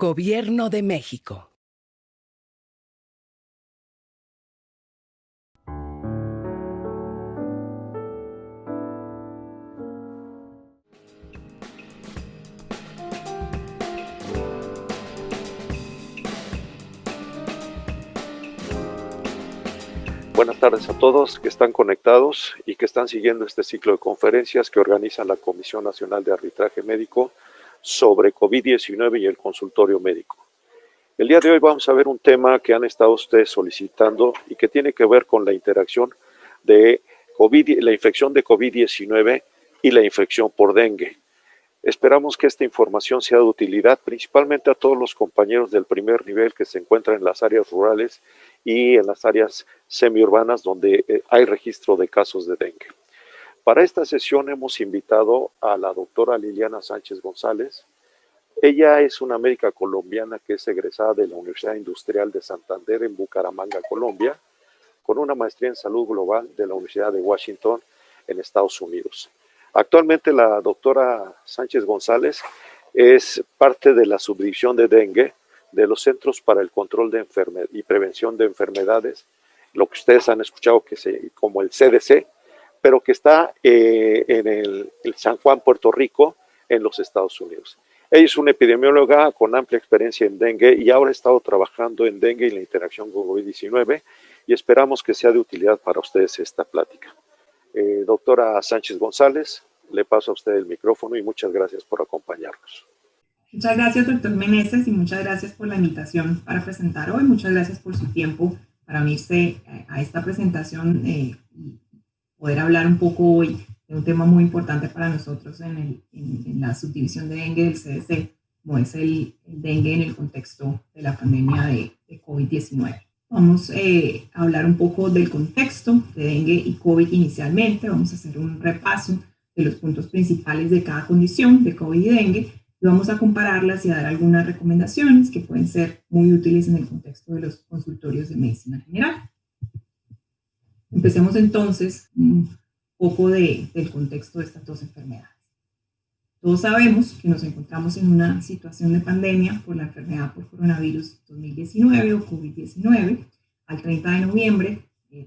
Gobierno de México. Buenas tardes a todos que están conectados y que están siguiendo este ciclo de conferencias que organiza la Comisión Nacional de Arbitraje Médico sobre COVID-19 y el consultorio médico. El día de hoy vamos a ver un tema que han estado ustedes solicitando y que tiene que ver con la interacción de la infección de COVID-19 y la infección por dengue. Esperamos que esta información sea de utilidad principalmente a todos los compañeros del primer nivel que se encuentran en las áreas rurales y en las áreas semiurbanas donde hay registro de casos de dengue. Para esta sesión hemos invitado a la doctora Liliana Sánchez González. Ella es una médica colombiana que es egresada de la Universidad Industrial de Santander en Bucaramanga, Colombia, con una maestría en salud global de la Universidad de Washington en Estados Unidos. Actualmente la doctora Sánchez González es parte de la subdivisión de dengue de los Centros para el Control de y Prevención de Enfermedades, lo que ustedes han escuchado como el CDC, pero que está en el San Juan, Puerto Rico, en los Estados Unidos. Ella es una epidemióloga con amplia experiencia en dengue y ahora ha estado trabajando en dengue y la interacción con COVID-19 y esperamos que sea de utilidad para ustedes esta plática. Doctora Sánchez González, le paso a usted el micrófono y muchas gracias por acompañarnos. Muchas gracias, doctor Meneses, y muchas gracias por la invitación para presentar hoy. Muchas gracias por su tiempo para unirse a esta presentación y poder hablar un poco hoy de un tema muy importante para nosotros en la subdivisión de dengue del CDC, como es el dengue en el contexto de la pandemia de COVID-19. Vamos a hablar un poco del contexto de dengue y COVID inicialmente. Vamos a hacer un repaso de los puntos principales de cada condición de COVID y dengue y vamos a compararlas y a dar algunas recomendaciones que pueden ser muy útiles en el contexto de los consultorios de medicina general. Empecemos entonces un poco del contexto de estas dos enfermedades. Todos sabemos que nos encontramos en una situación de pandemia por la enfermedad por coronavirus 2019 o COVID-19. Al 30 de noviembre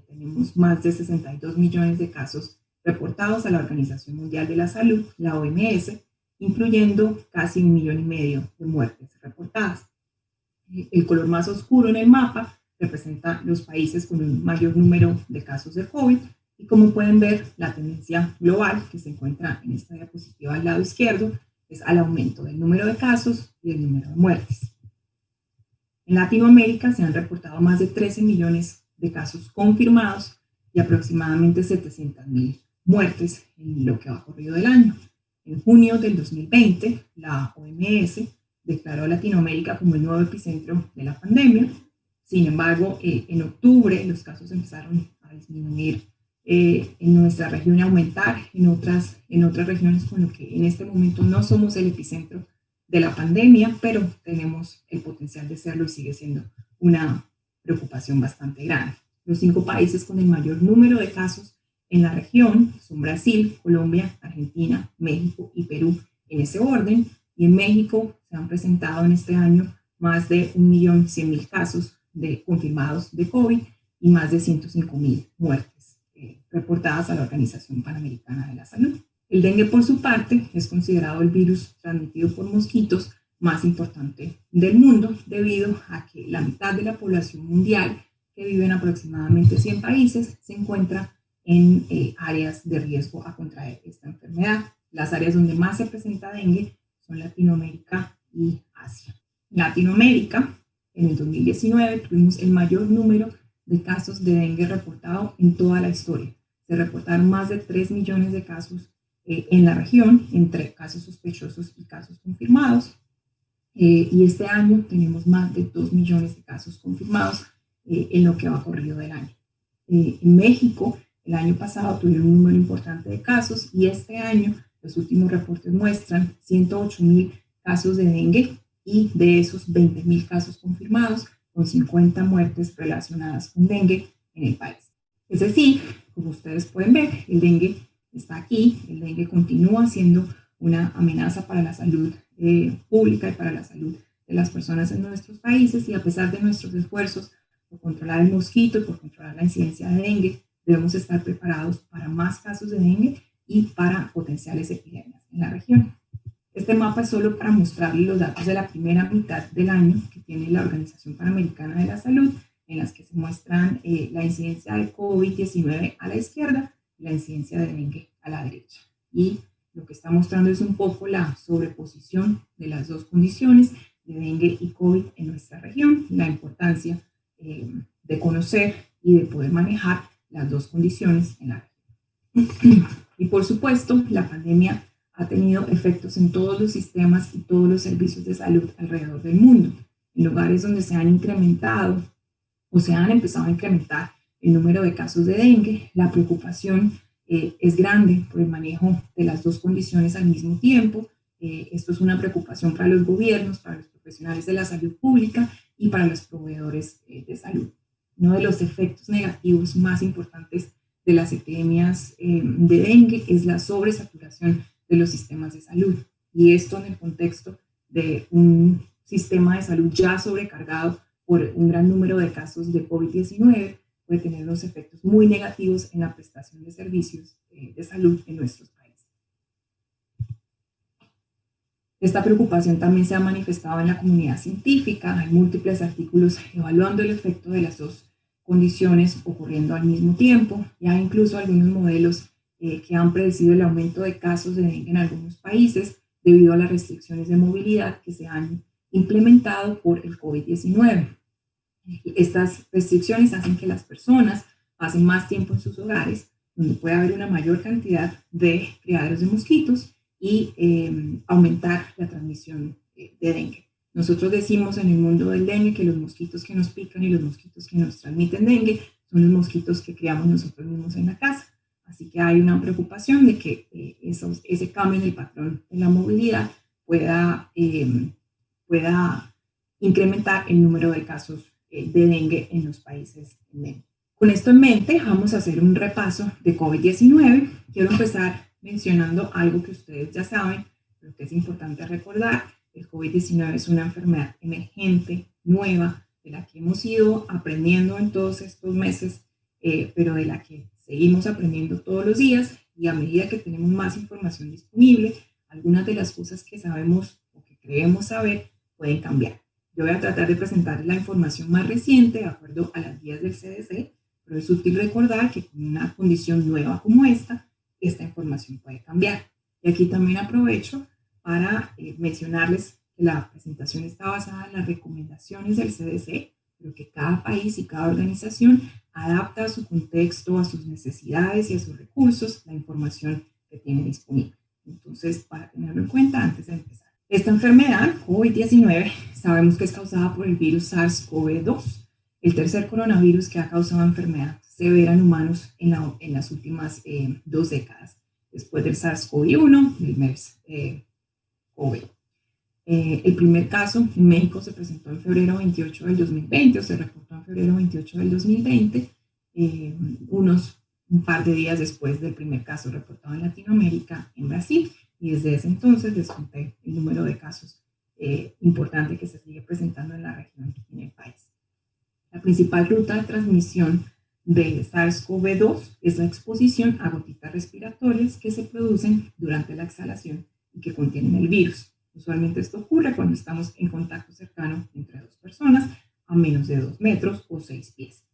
tenemos más de 62 millones de casos reportados a la Organización Mundial de la Salud, la OMS, incluyendo casi 1,5 millones de muertes reportadas. El color más oscuro en el mapa representa los países con un mayor número de casos de COVID y como pueden ver, la tendencia global que se encuentra en esta diapositiva al lado izquierdo es al aumento del número de casos y del número de muertes. En Latinoamérica se han reportado más de 13 millones de casos confirmados y aproximadamente 700,000 muertes en lo que va corrido del año. En junio del 2020, la OMS declaró a Latinoamérica como el nuevo epicentro de la pandemia. Sin embargo, en octubre los casos empezaron a disminuir en nuestra región y aumentar en otras regiones, con lo que en este momento no somos el epicentro de la pandemia, pero tenemos el potencial de serlo y sigue siendo una preocupación bastante grande. Los 5 países con el mayor número de casos en la región son Brasil, Colombia, Argentina, México y Perú en ese orden. Y en México se han presentado en este año más de 1,100,000 casos confirmados de COVID y más de 105,000 muertes reportadas a la Organización Panamericana de la Salud. El dengue, por su parte, es considerado el virus transmitido por mosquitos más importante del mundo debido a que la mitad de la población mundial, que vive en aproximadamente 100 países, se encuentra en áreas de riesgo a contraer esta enfermedad. Las áreas donde más se presenta dengue son Latinoamérica y Asia. En Latinoamérica, en el 2019, tuvimos el mayor número de casos de dengue reportado en toda la historia. Se reportaron más de 3 millones de casos en la región, entre casos sospechosos y casos confirmados. Y este año tenemos más de 2 millones de casos confirmados en lo que va corrido del año. En México, el año pasado tuvieron un número importante de casos y este año los últimos reportes muestran 108,000 casos de dengue y de esos 20,000 casos confirmados, con 50 muertes relacionadas con dengue en el país. Es decir, como ustedes pueden ver, el dengue está aquí, el dengue continúa siendo una amenaza para la salud pública y para la salud de las personas en nuestros países y a pesar de nuestros esfuerzos por controlar el mosquito y por controlar la incidencia de dengue, debemos estar preparados para más casos de dengue y para potenciales epidemias en la región. Este mapa es solo para mostrarles los datos de la primera mitad del año que tiene la Organización Panamericana de la Salud, en las que se muestran la incidencia de COVID-19 a la izquierda y la incidencia de dengue a la derecha. Y lo que está mostrando es un poco la sobreposición de las dos condiciones de dengue y COVID en nuestra región, la importancia de conocer y de poder manejar las dos condiciones en la región. Y por supuesto, la pandemia ha tenido efectos en todos los sistemas y todos los servicios de salud alrededor del mundo. En lugares donde se han incrementado o se han empezado a incrementar el número de casos de dengue, la preocupación es grande por el manejo de las dos condiciones al mismo tiempo. Esto es una preocupación para los gobiernos, para los profesionales de la salud pública y para los proveedores de salud. Uno de los efectos negativos más importantes de las epidemias de dengue es la sobresaturación de los sistemas de salud. Y esto en el contexto de un sistema de salud ya sobrecargado por un gran número de casos de COVID-19 puede tener unos efectos muy negativos en la prestación de servicios de salud en nuestros países. Esta preocupación también se ha manifestado en la comunidad científica. Hay múltiples artículos evaluando el efecto de las dos condiciones ocurriendo al mismo tiempo. Y hay incluso algunos modelos que han predecido el aumento de casos de dengue en algunos países debido a las restricciones de movilidad que se han implementado por el COVID-19. Estas restricciones hacen que las personas pasen más tiempo en sus hogares, donde puede haber una mayor cantidad de criaderos de mosquitos y aumentar la transmisión de dengue. Nosotros decimos en el mundo del dengue que los mosquitos que nos pican y los mosquitos que nos transmiten dengue son los mosquitos que criamos nosotros mismos en la casa. Así que hay una preocupación de que ese cambio en el patrón de la movilidad pueda incrementar el número de casos de dengue en los países en dengue. Con esto en mente, vamos a hacer un repaso de COVID-19. Quiero empezar mencionando algo que ustedes ya saben, pero que es importante recordar. El COVID-19 es una enfermedad emergente, nueva, de la que hemos ido aprendiendo en todos estos meses, pero de la que seguimos aprendiendo todos los días y a medida que tenemos más información disponible, algunas de las cosas que sabemos o que creemos saber pueden cambiar. Yo voy a tratar de presentar la información más reciente de acuerdo a las guías del CDC, pero es útil recordar que con una condición nueva como esta información puede cambiar. Y aquí también aprovecho para mencionarles que la presentación está basada en las recomendaciones del CDC, pero que cada país y cada organización adapta a su contexto, a sus necesidades y a sus recursos la información que tiene disponible. Entonces, para tenerlo en cuenta antes de empezar. Esta enfermedad, COVID-19, sabemos que es causada por el virus SARS-CoV-2, el tercer coronavirus que ha causado enfermedad severa en humanos en las últimas 2 décadas, después del SARS-CoV-1 y el MERS-CoV. El primer caso en México se presentó en febrero 28 del 2020, o se reportó en febrero 28 del 2020, un par de días después del primer caso reportado en Latinoamérica, en Brasil, y desde ese entonces les conté el número de casos importante que se sigue presentando en la región y en el país. La principal ruta de transmisión de SARS-CoV-2 es la exposición a gotitas respiratorias que se producen durante la exhalación y que contienen el virus. Usualmente esto ocurre cuando estamos en contacto cercano entre dos personas a menos de 2 metros o 6 pies.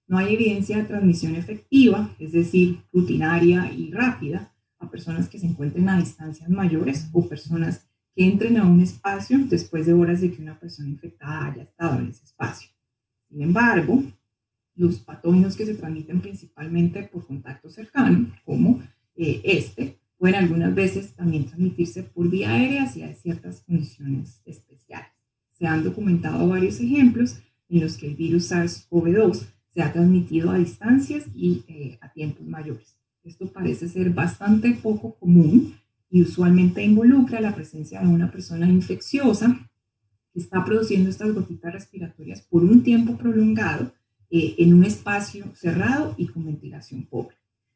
No hay evidencia de transmisión efectiva, es decir, rutinaria y rápida, a personas que se encuentren a distancias mayores o personas que entren a un espacio después de horas de que una persona infectada haya estado en ese espacio. Sin embargo, los patógenos que se transmiten principalmente por contacto cercano, como pueden algunas veces también transmitirse por vía aérea si hay ciertas condiciones especiales. Se han documentado varios ejemplos en los que el virus SARS-CoV-2 se ha transmitido a distancias y a tiempos mayores. Esto parece ser bastante poco común y usualmente involucra la presencia de una persona infecciosa que está produciendo estas gotitas respiratorias por un tiempo prolongado en un espacio cerrado y con ventilación pobre.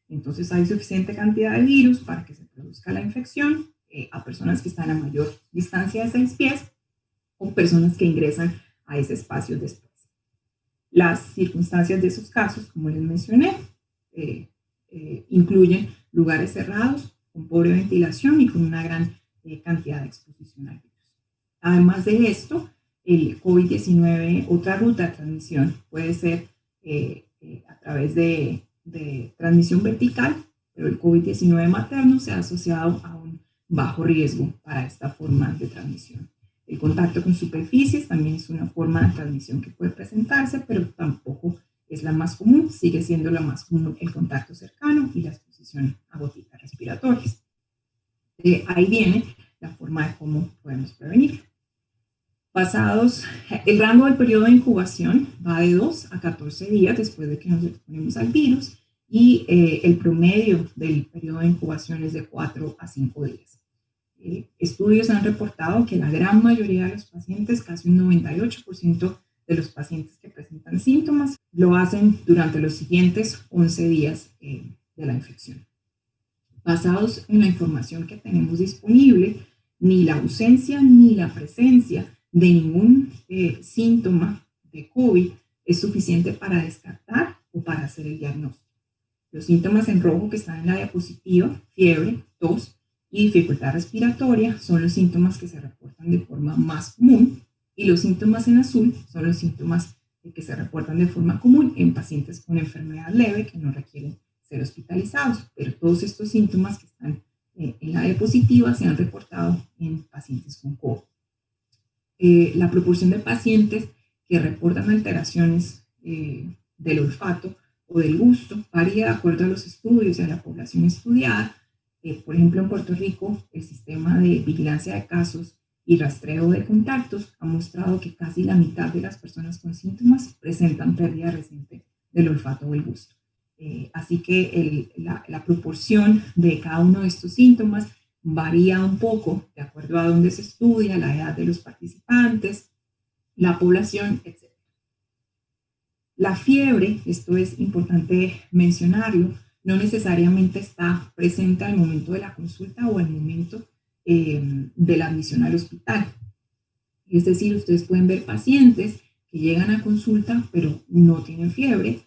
Entonces hay suficiente cantidad de virus para que se produzca la infección a personas que están a mayor distancia de 6 pies o personas que ingresan a ese espacio después. Las circunstancias de esos casos, como les mencioné, incluyen lugares cerrados, con pobre ventilación y con una gran cantidad de exposición al virus. Además de esto, el COVID-19, otra ruta de transmisión puede ser a través de transmisión vertical, pero el COVID-19 materno se ha asociado a un bajo riesgo para esta forma de transmisión. El contacto con superficies también es una forma de transmisión que puede presentarse, pero tampoco es la más común. Sigue siendo la más común el contacto cercano y la exposición a gotitas respiratorias. Ahí viene la forma de cómo podemos prevenir. El rango del periodo de incubación va de 2 a 14 días después de que nos exponemos al virus y el promedio del periodo de incubación es de 4 a 5 días. Estudios han reportado que la gran mayoría de los pacientes, casi un 98% de los pacientes que presentan síntomas, lo hacen durante los siguientes 11 días de la infección. Basados en la información que tenemos disponible, ni la ausencia ni la presencia de ningún síntoma de COVID es suficiente para descartar o para hacer el diagnóstico. Los síntomas en rojo que están en la diapositiva, fiebre, tos y dificultad respiratoria, son los síntomas que se reportan de forma más común, y los síntomas en azul son los síntomas que se reportan de forma común en pacientes con enfermedad leve que no requieren ser hospitalizados, pero todos estos síntomas que están en la diapositiva se han reportado en pacientes con COVID. La proporción de pacientes que reportan alteraciones del olfato o del gusto varía de acuerdo a los estudios y a la población estudiada. Por ejemplo, en Puerto Rico, el sistema de vigilancia de casos y rastreo de contactos ha mostrado que casi la mitad de las personas con síntomas presentan pérdida reciente del olfato o el gusto. Así que la proporción de cada uno de estos síntomas varía un poco de acuerdo a dónde se estudia, la edad de los participantes, la población, etc. La fiebre, esto es importante mencionarlo, no necesariamente está presente al momento de la consulta o al momento de la admisión al hospital. Es decir, ustedes pueden ver pacientes que llegan a consulta pero no tienen fiebre.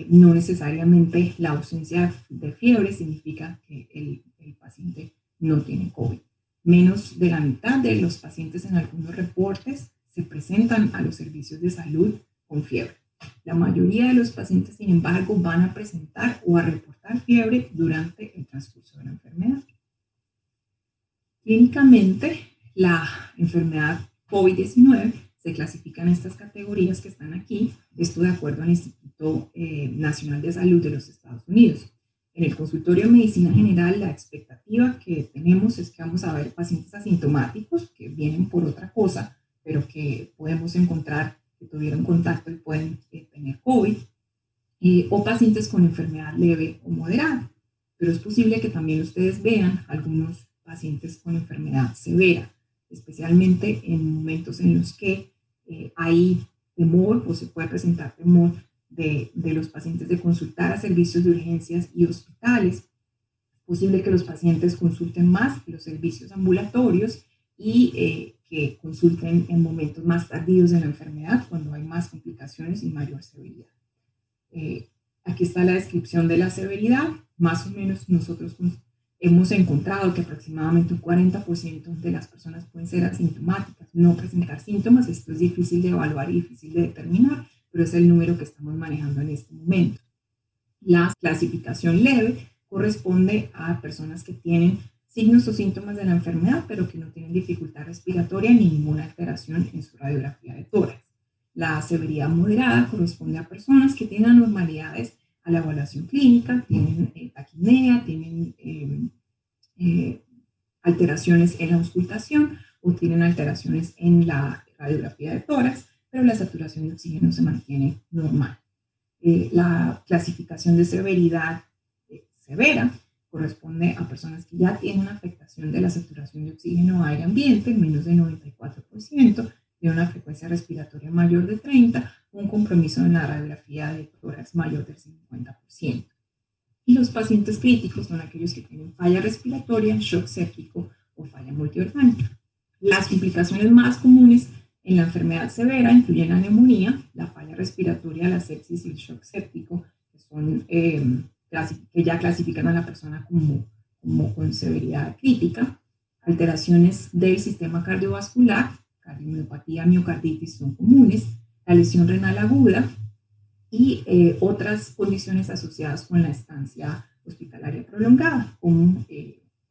No necesariamente la ausencia de fiebre significa que el paciente no tiene COVID. Menos de la mitad de los pacientes en algunos reportes se presentan a los servicios de salud con fiebre. La mayoría de los pacientes, sin embargo, van a presentar o a reportar fiebre durante el transcurso de la enfermedad. Clínicamente, la enfermedad COVID-19 se clasifica en estas categorías que están aquí, esto de acuerdo al Instituto Nacional de Salud de los Estados Unidos. En el consultorio de medicina general, la expectativa que tenemos es que vamos a ver pacientes asintomáticos que vienen por otra cosa, pero que podemos encontrar que tuvieron contacto y pueden tener COVID, o pacientes con enfermedad leve o moderada. Pero es posible que también ustedes vean algunos pacientes con enfermedad severa, especialmente en momentos en los que hay temor o se puede presentar temor de los pacientes de consultar a servicios de urgencias y hospitales. Es posible que los pacientes consulten más que los servicios ambulatorios y que consulten en momentos más tardíos de la enfermedad, cuando hay más complicaciones y mayor severidad. Aquí está la descripción de la severidad. Más o menos nosotros hemos encontrado que aproximadamente un 40% de las personas pueden ser asintomáticas, no presentar síntomas. Esto es difícil de evaluar y difícil de determinar, pero es el número que estamos manejando en este momento. La clasificación leve corresponde a personas que tienen signos o síntomas de la enfermedad, pero que no tienen dificultad respiratoria ni ninguna alteración en su radiografía de tórax. La severidad moderada corresponde a personas que tienen anormalidades a la evaluación clínica, tienen taquipnea, tienen alteraciones en la auscultación o tienen alteraciones en la radiografía de tórax, pero la saturación de oxígeno se mantiene normal. La clasificación de severidad severa corresponde a personas que ya tienen una afectación de la saturación de oxígeno a aire ambiente, menos de 94%, de una frecuencia respiratoria mayor de 30, un compromiso en la radiografía de tórax mayor del 50%. Y los pacientes críticos son aquellos que tienen falla respiratoria, shock séptico o falla multiorgánica. Las complicaciones más comunes En la enfermedad severa incluyen la neumonía, la falla respiratoria, la sepsis y el shock séptico, que son que ya clasifican a la persona como con severidad crítica. Alteraciones del sistema cardiovascular, cardiomiopatía, miocarditis son comunes, la lesión renal aguda y otras condiciones asociadas con la estancia hospitalaria prolongada, como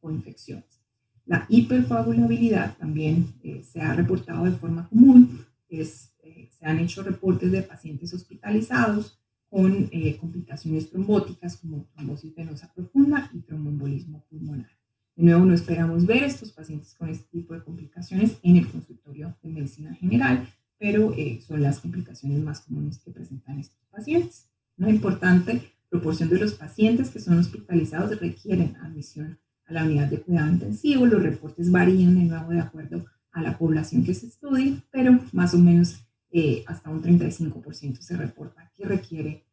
infecciones. La hipercoagulabilidad también se ha reportado de forma común. Se han hecho reportes de pacientes hospitalizados con complicaciones trombóticas como trombosis venosa profunda y tromboembolismo pulmonar. De nuevo, no esperamos ver estos pacientes con este tipo de complicaciones en el consultorio de medicina general, pero son las complicaciones más comunes que presentan estos pacientes. Una importante proporción de los pacientes que son hospitalizados requieren admisión a la unidad de cuidado intensivo. Los reportes varían de nuevo de acuerdo a la población que se estudia, pero más o menos hasta un 35% se reporta que requiere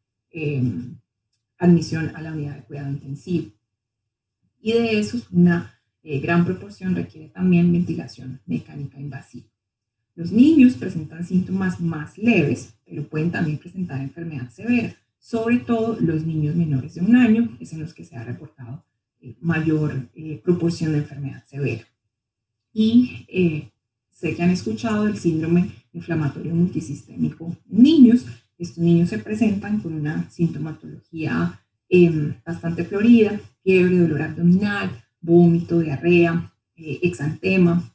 admisión a la unidad de cuidado intensivo. Y de esos, una gran proporción requiere también ventilación mecánica invasiva. Los niños presentan síntomas más leves, pero pueden también presentar enfermedad severa. Sobre todo los niños menores de 1 año, es en los que se ha reportado mayor proporción de enfermedad severa. Y sé que han escuchado del síndrome inflamatorio multisistémico en niños. Estos niños se presentan con una sintomatología bastante florida, fiebre, dolor abdominal, vómito, diarrea, exantema.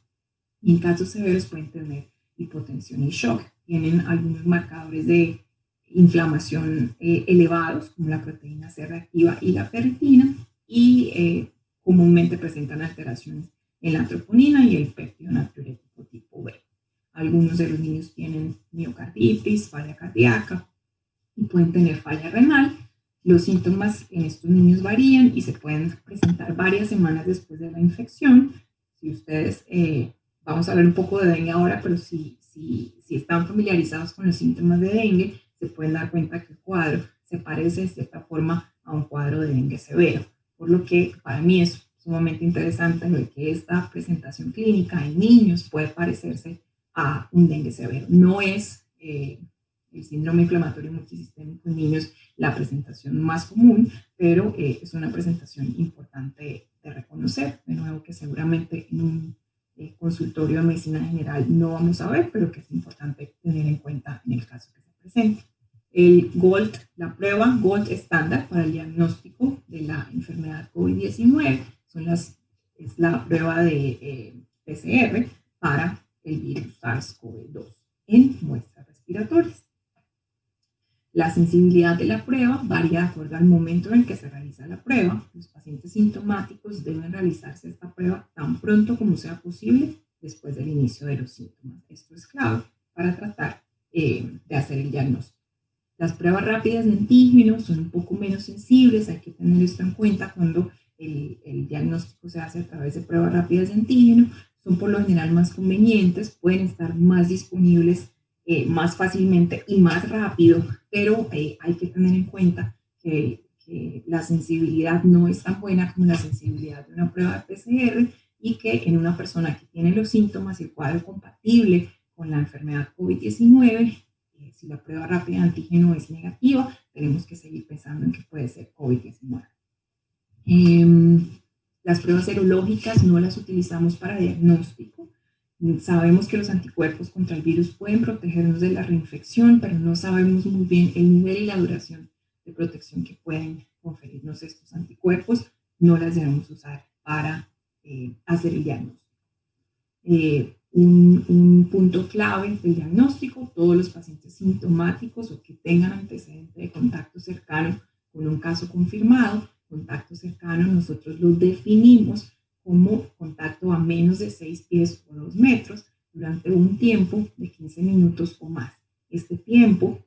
Y en casos severos pueden tener hipotensión y shock. Tienen algunos marcadores de inflamación elevados, como la proteína C reactiva y la ferritina, y comúnmente presentan alteraciones en la troponina y el péptido natriurético tipo B. Algunos de los niños tienen miocarditis, falla cardíaca y pueden tener falla renal. Los síntomas en estos niños varían y se pueden presentar varias semanas después de la infección. Si ustedes, vamos a hablar un poco de dengue ahora, pero si están familiarizados con los síntomas de dengue, se pueden dar cuenta que el cuadro se parece de cierta forma a un cuadro de dengue severo. Por lo que para mí es sumamente interesante ver que esta presentación clínica en niños puede parecerse a un dengue severo. No es el síndrome inflamatorio multisistémico en niños la presentación más común, pero es una presentación importante de reconocer. De nuevo, que seguramente en un consultorio de medicina general no vamos a ver, pero que es importante tener en cuenta en el caso que se presente. El GOLD, la prueba GOLD estándar para el diagnóstico de la enfermedad COVID-19, es la prueba de PCR para el virus SARS-CoV-2 en muestras respiratorias. La sensibilidad de la prueba varía de acuerdo al momento en que se realiza la prueba. Los pacientes sintomáticos deben realizarse esta prueba tan pronto como sea posible después del inicio de los síntomas. Esto es clave para tratar de hacer el diagnóstico. Las pruebas rápidas de antígenos son un poco menos sensibles, hay que tener esto en cuenta cuando el diagnóstico se hace a través de pruebas rápidas de antígeno. Son por lo general más convenientes, pueden estar más disponibles más fácilmente y más rápido, pero hay que tener en cuenta que la sensibilidad no es tan buena como la sensibilidad de una prueba de PCR y que en una persona que tiene los síntomas y el cuadro compatible con la enfermedad COVID-19, si la prueba rápida de antígeno es negativa, tenemos que seguir pensando en que puede ser COVID-19. Las pruebas serológicas no las utilizamos para diagnóstico. Sabemos que los anticuerpos contra el virus pueden protegernos de la reinfección, pero no sabemos muy bien el nivel y la duración de protección que pueden conferirnos estos anticuerpos. No las debemos usar para hacer el diagnóstico. Un punto clave del diagnóstico: todos los pacientes sintomáticos o que tengan antecedente de contacto cercano con un caso confirmado, contacto cercano nosotros lo definimos como contacto a menos de 6 pies o 2 metros durante un tiempo de 15 minutos o más. Este tiempo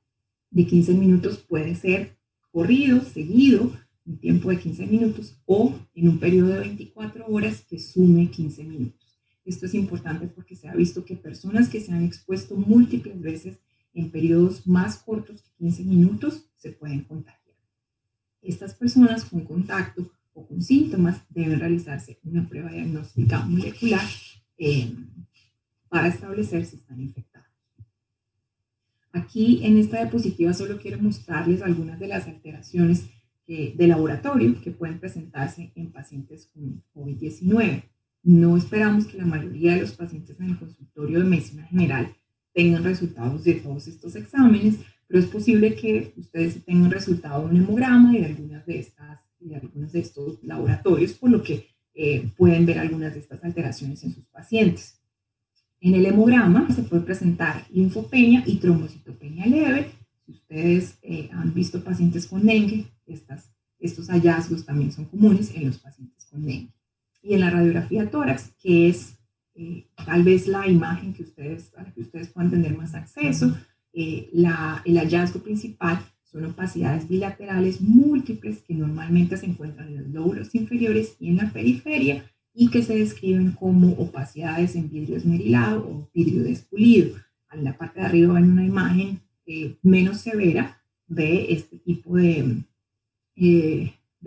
de 15 minutos puede ser corrido, seguido, un tiempo de 15 minutos o en un periodo de 24 horas que sume 15 minutos. Esto es importante porque se ha visto que personas que se han expuesto múltiples veces en periodos más cortos que 15 minutos se pueden contagiar. Estas personas con contacto o con síntomas deben realizarse una prueba diagnóstica molecular para establecer si están infectados. Aquí en esta diapositiva solo quiero mostrarles algunas de las alteraciones de laboratorio que pueden presentarse en pacientes con COVID-19. No esperamos que la mayoría de los pacientes en el consultorio de medicina general tengan resultados de todos estos exámenes, pero es posible que ustedes tengan resultado de un hemograma y de algunos de estos laboratorios, por lo que pueden ver algunas de estas alteraciones en sus pacientes. En el hemograma se puede presentar linfopenia y trombocitopenia leve. Si ustedes han visto pacientes con dengue, estos hallazgos también son comunes en los pacientes con dengue. Y en la radiografía tórax, que es tal vez la imagen a la que ustedes puedan tener más acceso, el hallazgo principal son opacidades bilaterales múltiples que normalmente se encuentran en los lóbulos inferiores y en la periferia y que se describen como opacidades en vidrio esmerilado o vidrio despulido. En la parte de arriba ven una imagen menos severa de este tipo de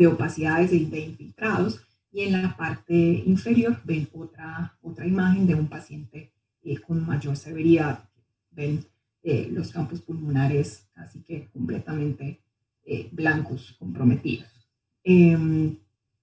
opacidades de infiltrados, y en la parte inferior ven otra imagen de un paciente con mayor severidad. Ven los campos pulmonares casi que completamente blancos, comprometidos.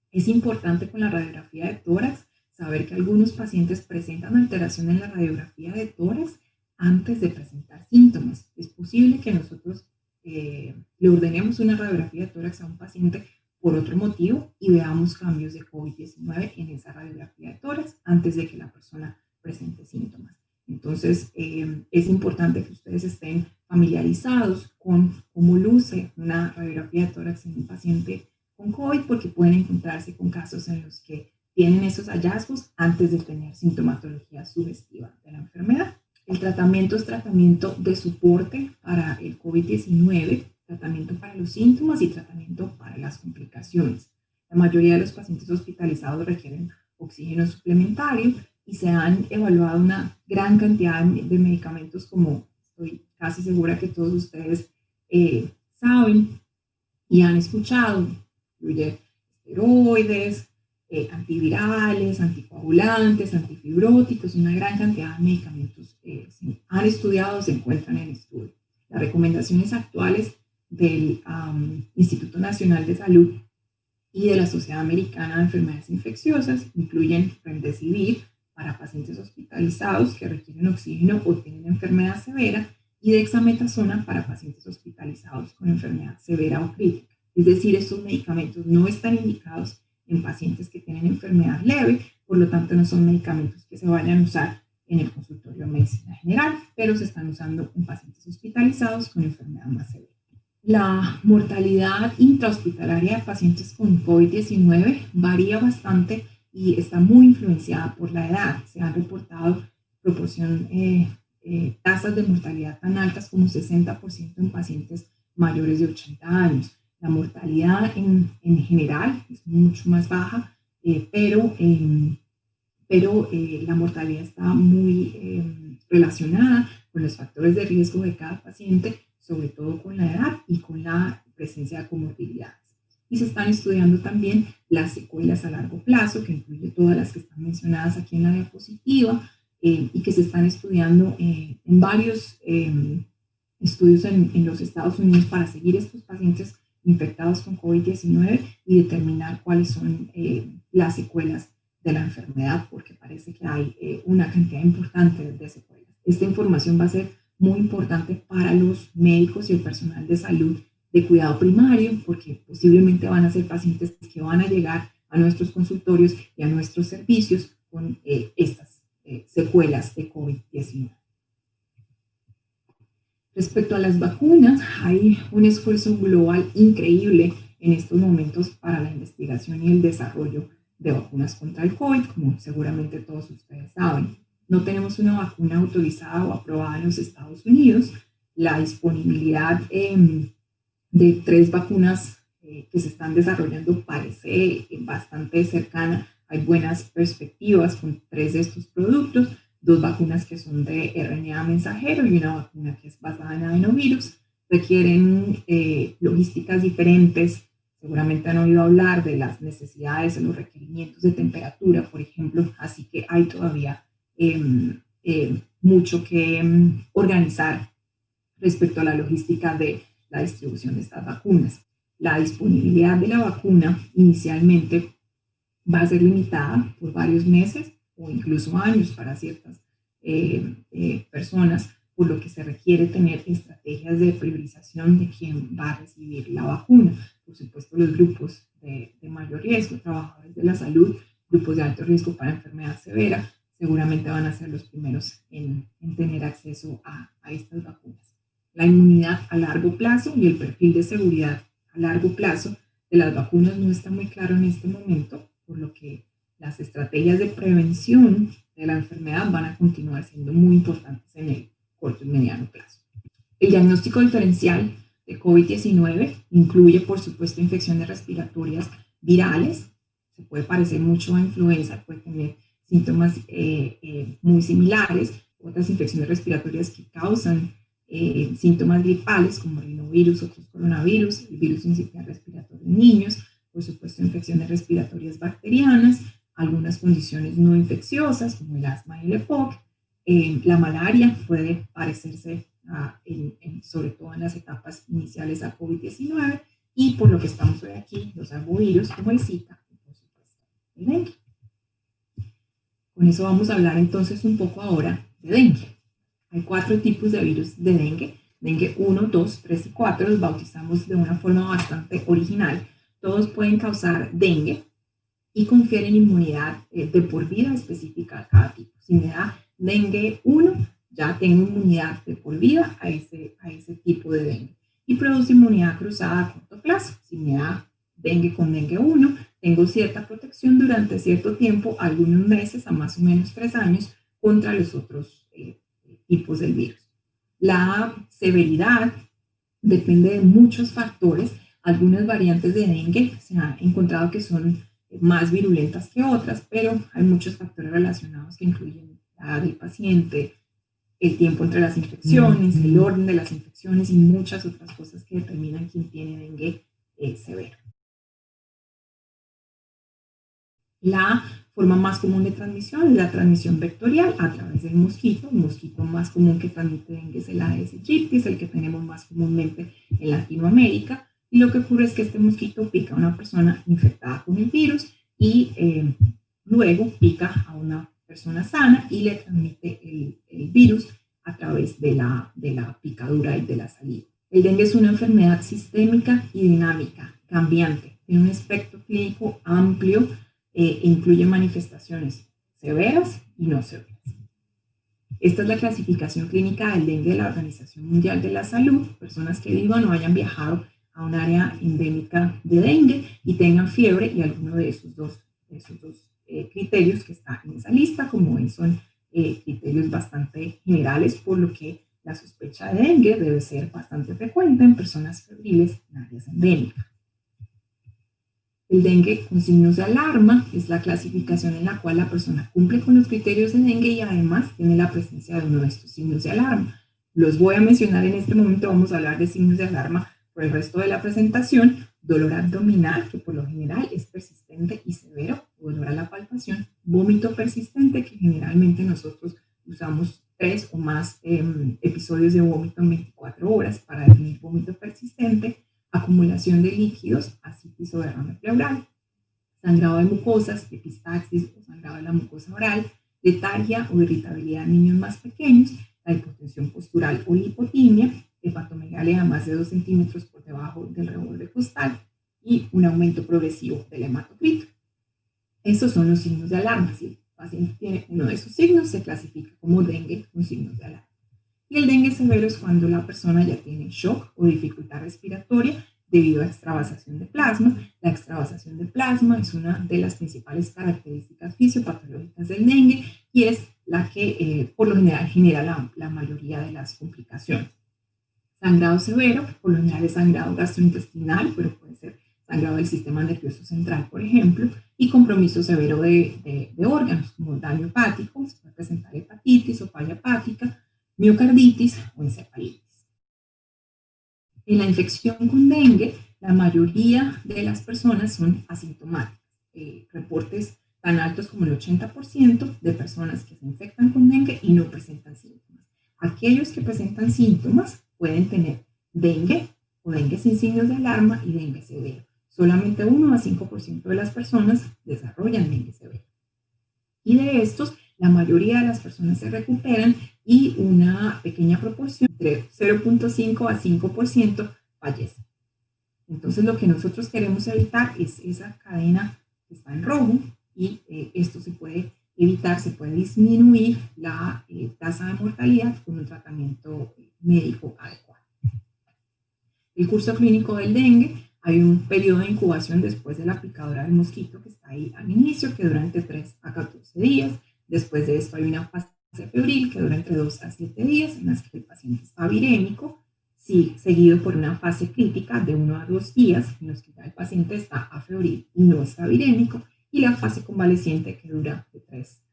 Es importante con la radiografía de tórax saber que algunos pacientes presentan alteración en la radiografía de tórax antes de presentar síntomas. Es posible que nosotros le ordenemos una radiografía de tórax a un paciente por otro motivo y veamos cambios de COVID-19 en esa radiografía de tórax antes de que la persona presente síntomas. Entonces, es importante que ustedes estén familiarizados con cómo luce una radiografía de tórax en un paciente con COVID, porque pueden encontrarse con casos en los que tienen esos hallazgos antes de tener sintomatología sugestiva de la enfermedad. El tratamiento es tratamiento de soporte para el COVID-19, tratamiento para los síntomas y tratamiento para las complicaciones. La mayoría de los pacientes hospitalizados requieren oxígeno suplementario y se han evaluado una gran cantidad de medicamentos, como estoy casi segura que todos ustedes saben y han escuchado. Incluye esteroides, antivirales, anticoagulantes, antifibróticos, una gran cantidad de medicamentos se han estudiado, se encuentran en estudio. Las recomendaciones actuales del Instituto Nacional de Salud y de la Sociedad Americana de Enfermedades Infecciosas incluyen remdesivir para pacientes hospitalizados que requieren oxígeno o tienen enfermedad severa y dexametasona para pacientes hospitalizados con enfermedad severa o crítica. Es decir, estos medicamentos no están indicados en pacientes que tienen enfermedad leve, por lo tanto no son medicamentos que se vayan a usar en el consultorio de medicina general, pero se están usando en pacientes hospitalizados con enfermedad más severa. La mortalidad intrahospitalaria de pacientes con COVID-19 varía bastante y está muy influenciada por la edad. Se han reportado tasas de mortalidad tan altas como 60% en pacientes mayores de 80 años. La mortalidad en general es mucho más baja, pero la mortalidad está muy relacionada con los factores de riesgo de cada paciente, sobre todo con la edad y con la presencia de comorbilidades. Y se están estudiando también las secuelas a largo plazo, que incluye todas las que están mencionadas aquí en la diapositiva, y que se están estudiando en varios estudios en los Estados Unidos para seguir estos pacientes infectados con COVID-19 y determinar cuáles son las secuelas de la enfermedad, porque parece que hay una cantidad importante de secuelas. Esta información va a ser muy importante para los médicos y el personal de salud de cuidado primario, porque posiblemente van a ser pacientes que van a llegar a nuestros consultorios y a nuestros servicios con estas secuelas de COVID-19. Respecto a las vacunas, hay un esfuerzo global increíble en estos momentos para la investigación y el desarrollo de vacunas contra el COVID, como seguramente todos ustedes saben. No tenemos una vacuna autorizada o aprobada en los Estados Unidos. La disponibilidad de 3 vacunas que se están desarrollando parece bastante cercana. Hay buenas perspectivas con 3 de estos productos, 2 vacunas que son de RNA mensajero y una vacuna que es basada en adenovirus. Requieren logísticas diferentes. Seguramente han oído hablar de las necesidades, de los requerimientos de temperatura, por ejemplo, así que hay todavía mucho que organizar respecto a la logística de la distribución de estas vacunas. La disponibilidad de la vacuna inicialmente va a ser limitada por varios meses o incluso años para ciertas personas, por lo que se requiere tener estrategias de priorización de quién va a recibir la vacuna. Por supuesto, los grupos de mayor riesgo, trabajadores de la salud, grupos de alto riesgo para enfermedad severa, seguramente van a ser los primeros en tener acceso a estas vacunas. La inmunidad a largo plazo y el perfil de seguridad a largo plazo de las vacunas no está muy claro en este momento, por lo que las estrategias de prevención de la enfermedad van a continuar siendo muy importantes en el corto y mediano plazo. El diagnóstico diferencial de COVID-19 incluye, por supuesto, infecciones respiratorias virales. Se puede parecer mucho a influenza, puede tener síntomas muy similares, otras infecciones respiratorias que causan síntomas gripales como rinovirus, otros coronavirus, el virus incipiente respiratorio en niños, por supuesto infecciones respiratorias bacterianas, algunas condiciones no infecciosas como el asma y el EPOC. La malaria puede parecerse sobre todo en las etapas iniciales a COVID-19 y por lo que estamos hoy aquí, los arbovirus como el Zika y por supuesto el dengue. Con eso vamos a hablar entonces un poco ahora de dengue. Hay 4 tipos de virus de dengue. Dengue 1, 2, 3 y 4 los bautizamos de una forma bastante original. Todos pueden causar dengue y confieren inmunidad de por vida específica a cada tipo. Si me da dengue 1, ya tengo inmunidad de por vida a ese tipo de dengue. Y produce inmunidad cruzada a corto plazo. Si me da dengue con dengue 1, tengo cierta protección durante cierto tiempo, algunos meses a más o menos 3 años, contra los otros tipos del virus. La severidad depende de muchos factores. Algunas variantes de dengue se ha encontrado que son más virulentas que otras, pero hay muchos factores relacionados que incluyen la edad del paciente, el tiempo entre las infecciones, el orden de las infecciones y muchas otras cosas que determinan quién tiene dengue severo. La forma más común de transmisión es la transmisión vectorial a través del mosquito. El mosquito más común que transmite dengue es el Aedes aegypti, el que tenemos más comúnmente en Latinoamérica. Y lo que ocurre es que este mosquito pica a una persona infectada con el virus y luego pica a una persona sana y le transmite el virus a través de la picadura y de la saliva. El dengue es una enfermedad sistémica y dinámica, cambiante. Tiene un espectro clínico amplio e incluye manifestaciones severas y no severas. Esta es la clasificación clínica del dengue de la Organización Mundial de la Salud. Personas que vivan o hayan viajado a un área endémica de dengue y tengan fiebre y alguno de esos dos criterios que está en esa lista, como ven, son criterios bastante generales, por lo que la sospecha de dengue debe ser bastante frecuente en personas febriles en áreas endémicas. El dengue con signos de alarma es la clasificación en la cual la persona cumple con los criterios de dengue y además tiene la presencia de uno de estos signos de alarma. Los voy a mencionar en este momento, vamos a hablar de signos de alarma por el resto de la presentación. Dolor abdominal, que por lo general es persistente y severo, dolor a la palpación, vómito persistente, que generalmente nosotros usamos 3 o más episodios de vómito en 24 horas para definir vómito persistente, acumulación de líquidos, ascitis o derrame pleural, sangrado de mucosas, epistaxis o sangrado de la mucosa oral, letargia o irritabilidad en niños más pequeños, la hipotensión postural o lipotimia, hepatomegalia de más de 2 centímetros por debajo del reborde costal y un aumento progresivo del hematocrito. Estos son los signos de alarma. Si el paciente tiene uno de esos signos, se clasifica como dengue con signos de alarma. Y el dengue severo es cuando la persona ya tiene shock o dificultad respiratoria debido a extravasación de plasma. La extravasación de plasma es una de las principales características fisiopatológicas del dengue y es la que por lo general genera la mayoría de las complicaciones. Sangrado severo, por lo general es sangrado gastrointestinal, pero puede ser sangrado del sistema nervioso central, por ejemplo, y compromiso severo de órganos, como daño hepático, se puede presentar hepatitis o falla hepática, miocarditis o encefalitis. En la infección con dengue, la mayoría de las personas son asintomáticas. Reportes tan altos como el 80% de personas que se infectan con dengue y no presentan síntomas. Aquellos que presentan síntomas pueden tener dengue o dengue sin signos de alarma y dengue severo. Solamente 1 a 5% de las personas desarrollan dengue severo. Y de estos, la mayoría de las personas se recuperan y una pequeña proporción, entre 0.5 a 5%, fallece. Entonces, lo que nosotros queremos evitar es esa cadena que está en rojo y esto se puede evitar, se puede disminuir la tasa de mortalidad con un tratamiento médico adecuado. El curso clínico del dengue, hay un periodo de incubación después de la picadura del mosquito que está ahí al inicio, que dura entre 3 a 14 días. Después de esto hay una fase febril que dura entre 2 a 7 días, en las que el paciente está virémico, sí, seguido por una fase crítica de 1 a 2 días, en los que ya el paciente está afebril y no está virémico, y la fase convaleciente que dura de 3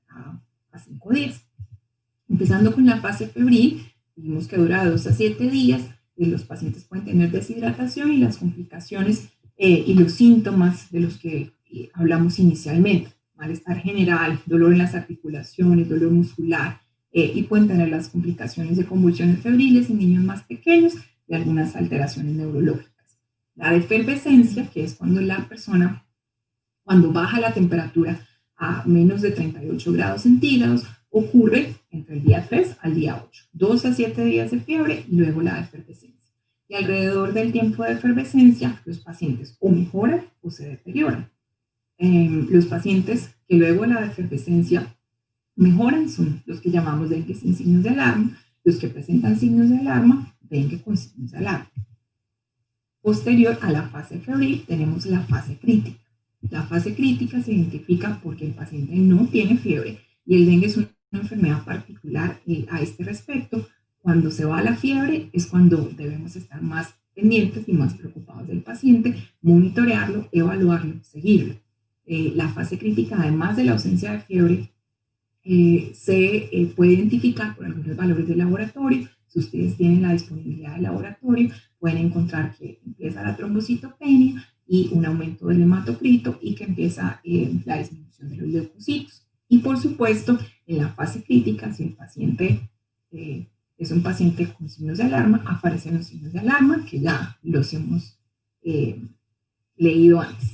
a 5 días. Empezando con la fase febril, vimos que dura de 2 a 7 días, los pacientes pueden tener deshidratación y las complicaciones y los síntomas de los que hablamos inicialmente, malestar general, dolor en las articulaciones, dolor muscular, y pueden tener las complicaciones de convulsiones febriles en niños más pequeños y algunas alteraciones neurológicas. La efervescencia, que es cuando la persona, cuando baja la temperatura a menos de 38 grados centígrados, ocurre entre el día 3 al día 8, 2 a 7 días de fiebre y luego la efervescencia. Y alrededor del tiempo de efervescencia, los pacientes o mejoran o se deterioran. Los pacientes que luego de la efervescencia mejoran son los que llamamos dengue sin signos de alarma, los que presentan signos de alarma, dengue con signos de alarma. Posterior a la fase febril tenemos la fase crítica. La fase crítica se identifica porque el paciente no tiene fiebre y el dengue es una enfermedad particular a este respecto. Cuando se va la fiebre es cuando debemos estar más pendientes y más preocupados del paciente, monitorearlo, evaluarlo, seguirlo. La fase crítica, además de la ausencia de fiebre, se puede identificar por algunos valores de laboratorio. Si ustedes tienen la disponibilidad de laboratorio, pueden encontrar que empieza la trombocitopenia y un aumento del hematocrito y que empieza la disminución de los leucocitos. Y por supuesto, en la fase crítica, si el paciente es un paciente con signos de alarma, aparecen los signos de alarma que ya los hemos leído antes.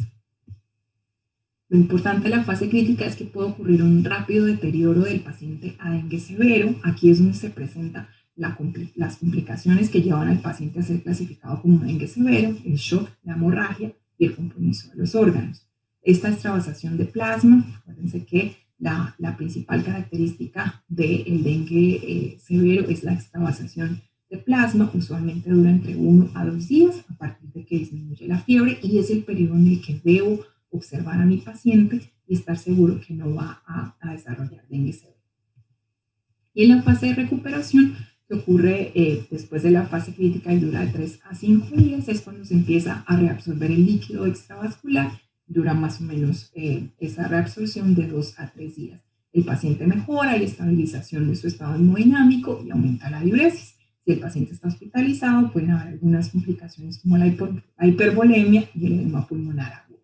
Lo importante de la fase crítica es que puede ocurrir un rápido deterioro del paciente a dengue severo. Aquí es donde se presentan las complicaciones que llevan al paciente a ser clasificado como dengue severo, el shock, la hemorragia y el compromiso de los órganos. Esta extravasación de plasma, acuérdense que la principal característica del dengue severo es la extravasación de plasma, usualmente dura entre 1 a 2 días a partir de que disminuye la fiebre y es el periodo en el que debo observar a mi paciente y estar seguro que no va a desarrollar dengue severo. Y en la fase de recuperación, que ocurre después de la fase crítica y dura de 3 a 5 días, es cuando se empieza a reabsorber el líquido extravascular. Dura más o menos esa reabsorción de 2 a 3 días. El paciente mejora, hay estabilización de su estado hemodinámico y aumenta la diuresis. Si el paciente está hospitalizado, pueden haber algunas complicaciones como la hipervolemia y el edema pulmonar agudo.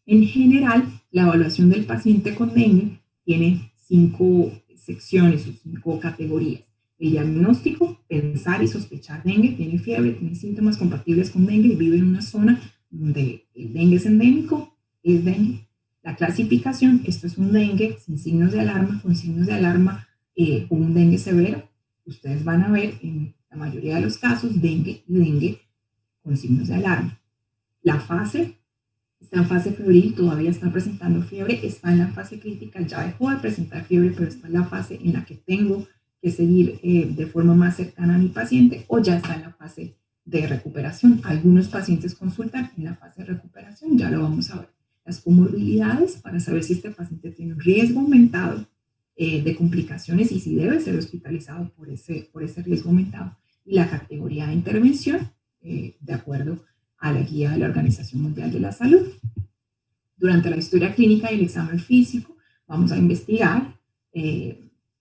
En general, la evaluación del paciente con dengue tiene 5 secciones o 5 categorías. El diagnóstico, pensar y sospechar dengue, tiene fiebre, tiene síntomas compatibles con dengue y vive en una zona donde el dengue es endémico, es dengue. La clasificación, esto es un dengue sin signos de alarma, con signos de alarma o un dengue severo. Ustedes van a ver en la mayoría de los casos dengue y dengue con signos de alarma. La fase, está en fase febril, todavía está presentando fiebre, está en la fase crítica, ya dejó de presentar fiebre, pero está en la fase en la que tengo que seguir de forma más cercana a mi paciente, o ya está en la fase de recuperación. Algunos pacientes consultan en la fase de recuperación, ya lo vamos a ver. Las comorbilidades para saber si este paciente tiene un riesgo aumentado de complicaciones y si debe ser hospitalizado por ese riesgo aumentado. Y la categoría de intervención, de acuerdo a la guía de la Organización Mundial de la Salud. Durante la historia clínica y el examen físico, vamos a investigar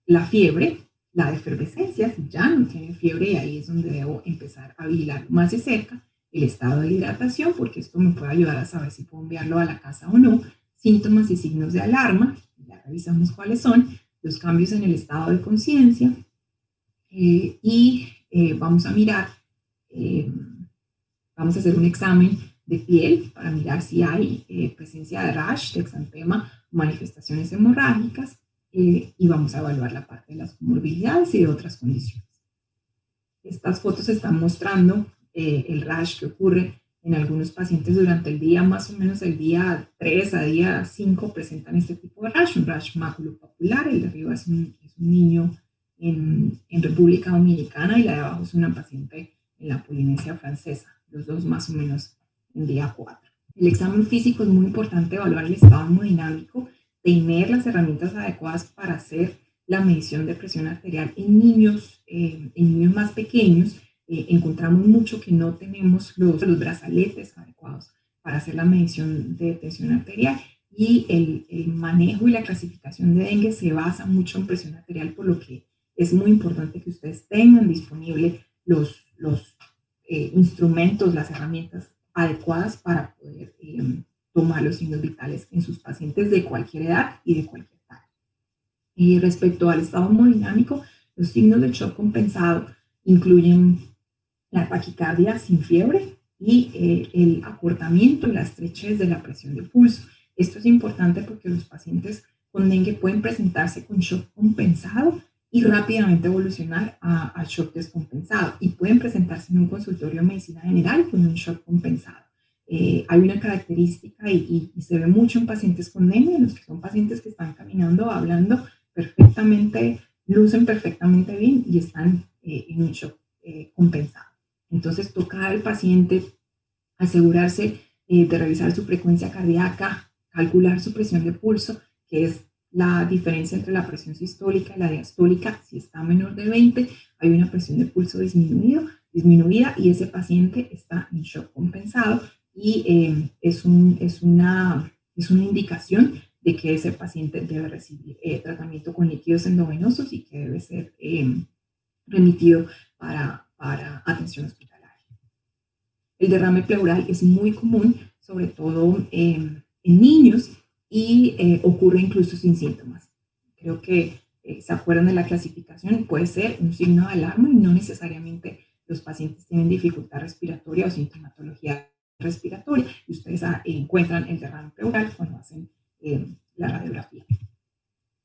la fiebre, la efervescencia, si ya no tiene fiebre, y ahí es donde debo empezar a vigilar más de cerca el estado de hidratación, porque esto me puede ayudar a saber si puedo enviarlo a la casa o no. Síntomas y signos de alarma, ya revisamos cuáles son, los cambios en el estado de conciencia y vamos a mirar, vamos a hacer un examen de piel para mirar si hay presencia de rash, de exantema, manifestaciones hemorrágicas, y vamos a evaluar la parte de las comorbilidades y de otras condiciones. Estas fotos están mostrando el rash que ocurre en algunos pacientes durante el día, más o menos el día 3 a día 5 presentan este tipo de rash, un rash maculopapular. El de arriba es un niño en República Dominicana y la de abajo es una paciente en la Polinesia Francesa, los dos más o menos en día 4. El examen físico es muy importante, evaluar el estado hemodinámico, tener las herramientas adecuadas para hacer la medición de presión arterial en niños más pequeños. Encontramos mucho que no tenemos los brazaletes adecuados para hacer la medición de tensión arterial, y el manejo y la clasificación de dengue se basa mucho en presión arterial, por lo que es muy importante que ustedes tengan disponibles los instrumentos, las herramientas adecuadas para poder tomar los signos vitales en sus pacientes de cualquier edad y de cualquier talla. Y respecto al estado hemodinámico, los signos de shock compensado incluyen la taquicardia sin fiebre y el acortamiento y la estrechez de la presión de pulso. Esto es importante porque los pacientes con dengue pueden presentarse con shock compensado y rápidamente evolucionar a shock descompensado, y pueden presentarse en un consultorio de medicina general con un shock compensado. Hay una característica y se ve mucho en pacientes con dengue, en los que son pacientes que están caminando, hablando perfectamente, lucen perfectamente bien y están en un shock compensado. Entonces toca al paciente asegurarse de revisar su frecuencia cardíaca, calcular su presión de pulso, que es la diferencia entre la presión sistólica y la diastólica. Si está menor de 20, hay una presión de pulso disminuida y ese paciente está en shock compensado, y es una indicación de que ese paciente debe recibir tratamiento con líquidos endovenosos y que debe ser remitido para atención hospitalaria. El derrame pleural es muy común, sobre todo en niños, y ocurre incluso sin síntomas. Creo que se acuerdan de la clasificación, puede ser un signo de alarma y no necesariamente los pacientes tienen dificultad respiratoria o sintomatología respiratoria, y ustedes encuentran el derrame pleural cuando hacen la radiografía.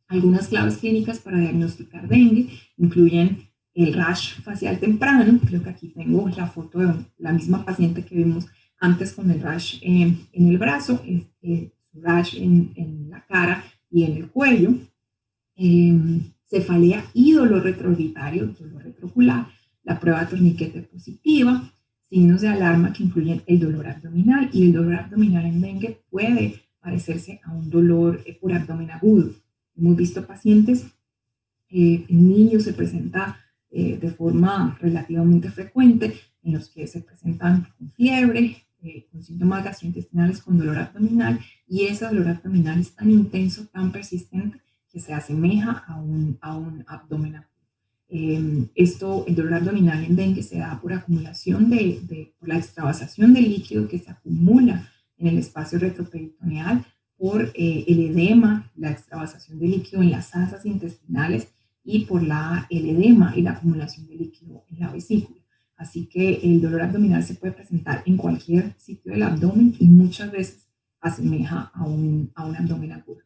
Algunas claves clínicas para diagnosticar dengue incluyen el rash facial temprano. Creo que aquí tengo la foto de la misma paciente que vimos antes con el rash en el brazo, rash en la cara y en el cuello, cefalea y dolor retroorbitario, dolor retroocular, la prueba de torniquete positiva, signos de alarma que incluyen el dolor abdominal, y el dolor abdominal en dengue puede parecerse a un dolor por abdomen agudo. Hemos visto pacientes, en niños se presenta de forma relativamente frecuente, en los que se presentan con fiebre, con síntomas gastrointestinales, con dolor abdominal, y ese dolor abdominal es tan intenso, tan persistente, que se asemeja a un abdomen agudo. El dolor abdominal en dengue se da por acumulación por la extravasación del líquido que se acumula en el espacio retroperitoneal, por el edema, la extravasación de líquido en las asas intestinales, y por el edema y la acumulación de líquido en la vesícula. Así que el dolor abdominal se puede presentar en cualquier sitio del abdomen y muchas veces asemeja a un abdomen agudo.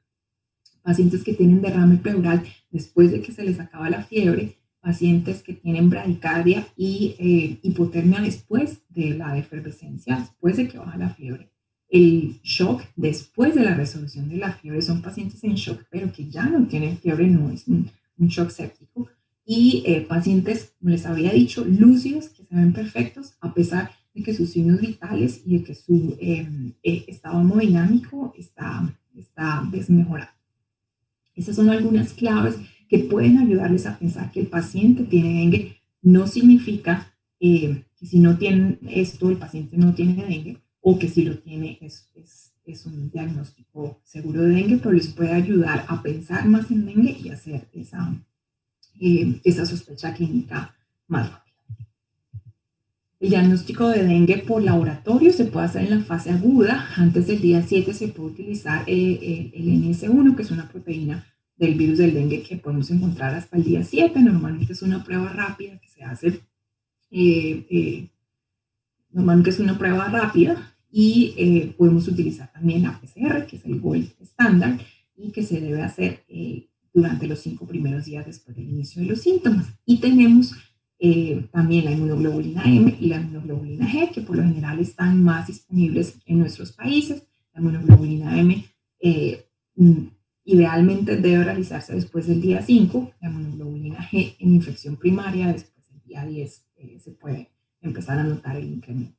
Pacientes que tienen derrame pleural después de que se les acaba la fiebre, pacientes que tienen bradicardia y hipotermia después de la efervescencia, después de que baja la fiebre. El shock después de la resolución de la fiebre, son pacientes en shock pero que ya no tienen fiebre, no es un shock séptico. Y pacientes, como les había dicho, lúcidos, que se ven perfectos a pesar de que sus signos vitales y de que su estado hemodinámico está desmejorado. Esas son algunas claves que pueden ayudarles a pensar que el paciente tiene dengue. No significa que si no tienen esto, el paciente no tiene dengue, o que si lo tiene es un diagnóstico seguro de dengue, pero les puede ayudar a pensar más en dengue y hacer esa sospecha clínica más rápida. El diagnóstico de dengue por laboratorio se puede hacer en la fase aguda. Antes del día 7 se puede utilizar el NS1, que es una proteína del virus del dengue que podemos encontrar hasta el día 7. Normalmente es una prueba rápida que se hace Normalmente es una prueba rápida y podemos utilizar también la PCR, que es el gold estándar y que se debe hacer durante los 5 primeros días después del inicio de los síntomas. Y tenemos también la inmunoglobulina M y la inmunoglobulina G, que por lo general están más disponibles en nuestros países. La inmunoglobulina M idealmente debe realizarse después del día 5, la inmunoglobulina G en infección primaria después del día 10 se puede empezar a notar el incremento.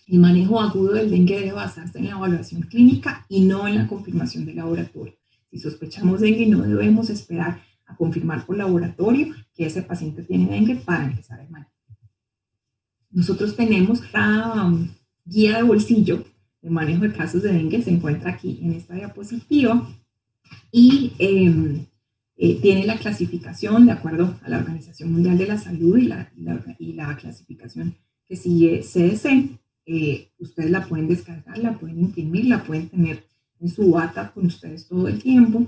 El manejo agudo del dengue debe basarse en la evaluación clínica y no en la confirmación de laboratorio. Si sospechamos dengue, no debemos esperar a confirmar por laboratorio que ese paciente tiene dengue para empezar el manejo. Nosotros tenemos la guía de bolsillo de manejo de casos de dengue, se encuentra aquí en esta diapositiva y tiene la clasificación de acuerdo a la Organización Mundial de la Salud y la clasificación que sigue CDC. Ustedes la pueden descargar, la pueden imprimir, la pueden tener en su bata con ustedes todo el tiempo.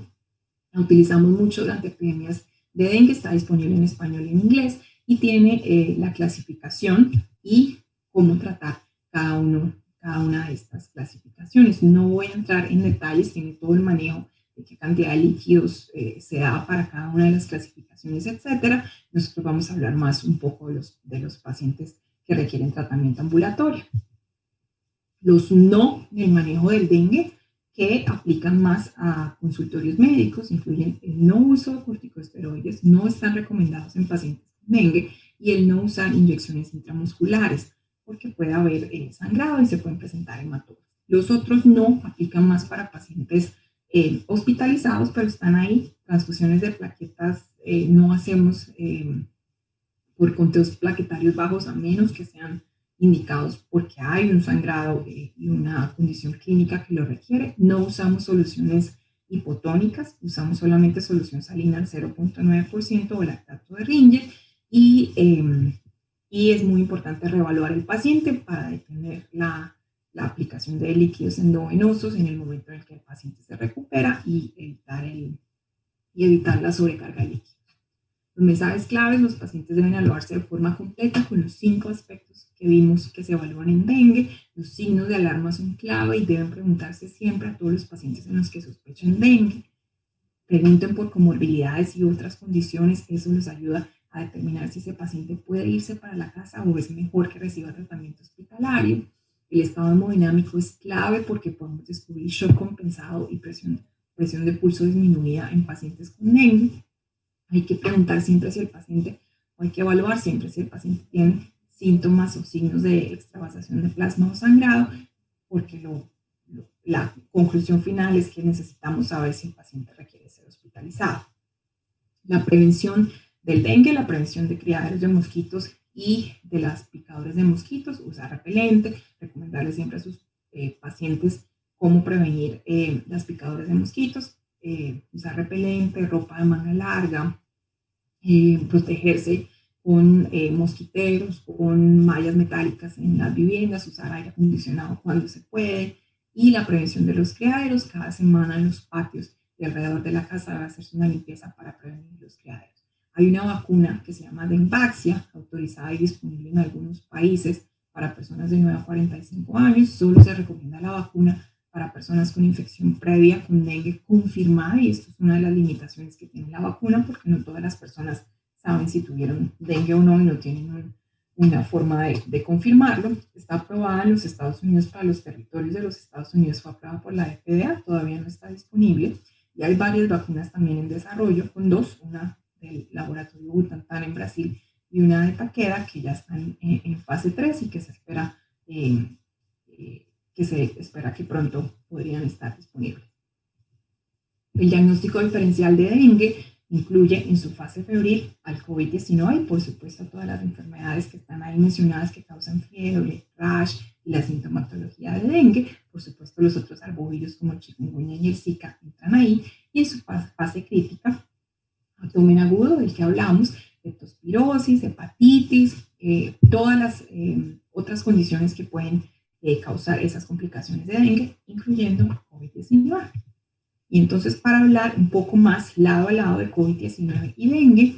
La utilizamos mucho durante epidemias de dengue, está disponible en español y en inglés y tiene la clasificación y cómo tratar cada una de estas clasificaciones. No voy a entrar en detalles, tiene todo el manejo de qué cantidad de líquidos se da para cada una de las clasificaciones, etcétera. Nosotros vamos a hablar más un poco de los pacientes que requieren tratamiento ambulatorio. Los no en el manejo del dengue que aplican más a consultorios médicos incluyen el no uso de corticosteroides, no están recomendados en pacientes con dengue, y el no usar inyecciones intramusculares, porque puede haber sangrado y se pueden presentar hematomas. Los otros no aplican más para pacientes hospitalizados, pero están ahí. Transfusiones de plaquetas no hacemos por conteos plaquetarios bajos, a menos que sean indicados porque hay un sangrado y una condición clínica que lo requiere. No usamos soluciones hipotónicas, usamos solamente solución salina al 0.9% o lactato de Ringer, y es muy importante reevaluar el paciente para detener la aplicación de líquidos endovenosos en el momento en el que el paciente se recupera y evitar la sobrecarga de líquidos. Los mensajes claves: los pacientes deben evaluarse de forma completa con los 5 aspectos que vimos que se evalúan en dengue. Los signos de alarma son clave y deben preguntarse siempre a todos los pacientes en los que sospechen dengue. Pregunten por comorbilidades y otras condiciones, eso les ayuda a determinar si ese paciente puede irse para la casa o es mejor que reciba tratamiento hospitalario. El estado hemodinámico es clave porque podemos descubrir shock compensado y presión de pulso disminuida en pacientes con dengue. Hay que preguntar siempre si el paciente, o hay que evaluar siempre si el paciente tiene síntomas o signos de extravasación de plasma o sangrado, porque la conclusión final es que necesitamos saber si el paciente requiere ser hospitalizado. La prevención del dengue, la prevención de criaderos de mosquitos y de las picaduras de mosquitos, usar repelente, recomendarles siempre a sus pacientes cómo prevenir las picaduras de mosquitos, usar repelente, ropa de manga larga, protegerse con mosquiteros, con mallas metálicas en las viviendas, usar aire acondicionado cuando se puede, y la prevención de los criaderos. Cada semana en los patios y alrededor de la casa debe hacerse una limpieza para prevenir los criaderos. Hay una vacuna que se llama Dengvaxia, autorizada y disponible en algunos países para personas de 9 a 45 años. Solo se recomienda la vacuna para personas con infección previa con dengue confirmada, y esto es una de las limitaciones que tiene la vacuna, porque no todas las personas saben si tuvieron dengue o no y no tienen una forma de confirmarlo. Está aprobada en los Estados Unidos para los territorios de los Estados Unidos, fue aprobada por la FDA, todavía no está disponible, y hay varias vacunas también en desarrollo, con 2, una del laboratorio Butantan en Brasil y una de Takeda, que ya están en fase 3 y que se espera que pronto podrían estar disponibles. El diagnóstico diferencial de dengue incluye en su fase febril al COVID-19 y por supuesto todas las enfermedades que están ahí mencionadas que causan fiebre, rash y la sintomatología de dengue. Por supuesto los otros arbovirus como el chikungunya y el Zika entran ahí, y en su fase crítica, abdomen agudo del que hablamos, leptospirosis, hepatitis, todas las otras condiciones que pueden causar esas complicaciones de dengue, incluyendo COVID-19. Y entonces, para hablar un poco más lado a lado de COVID-19 y dengue,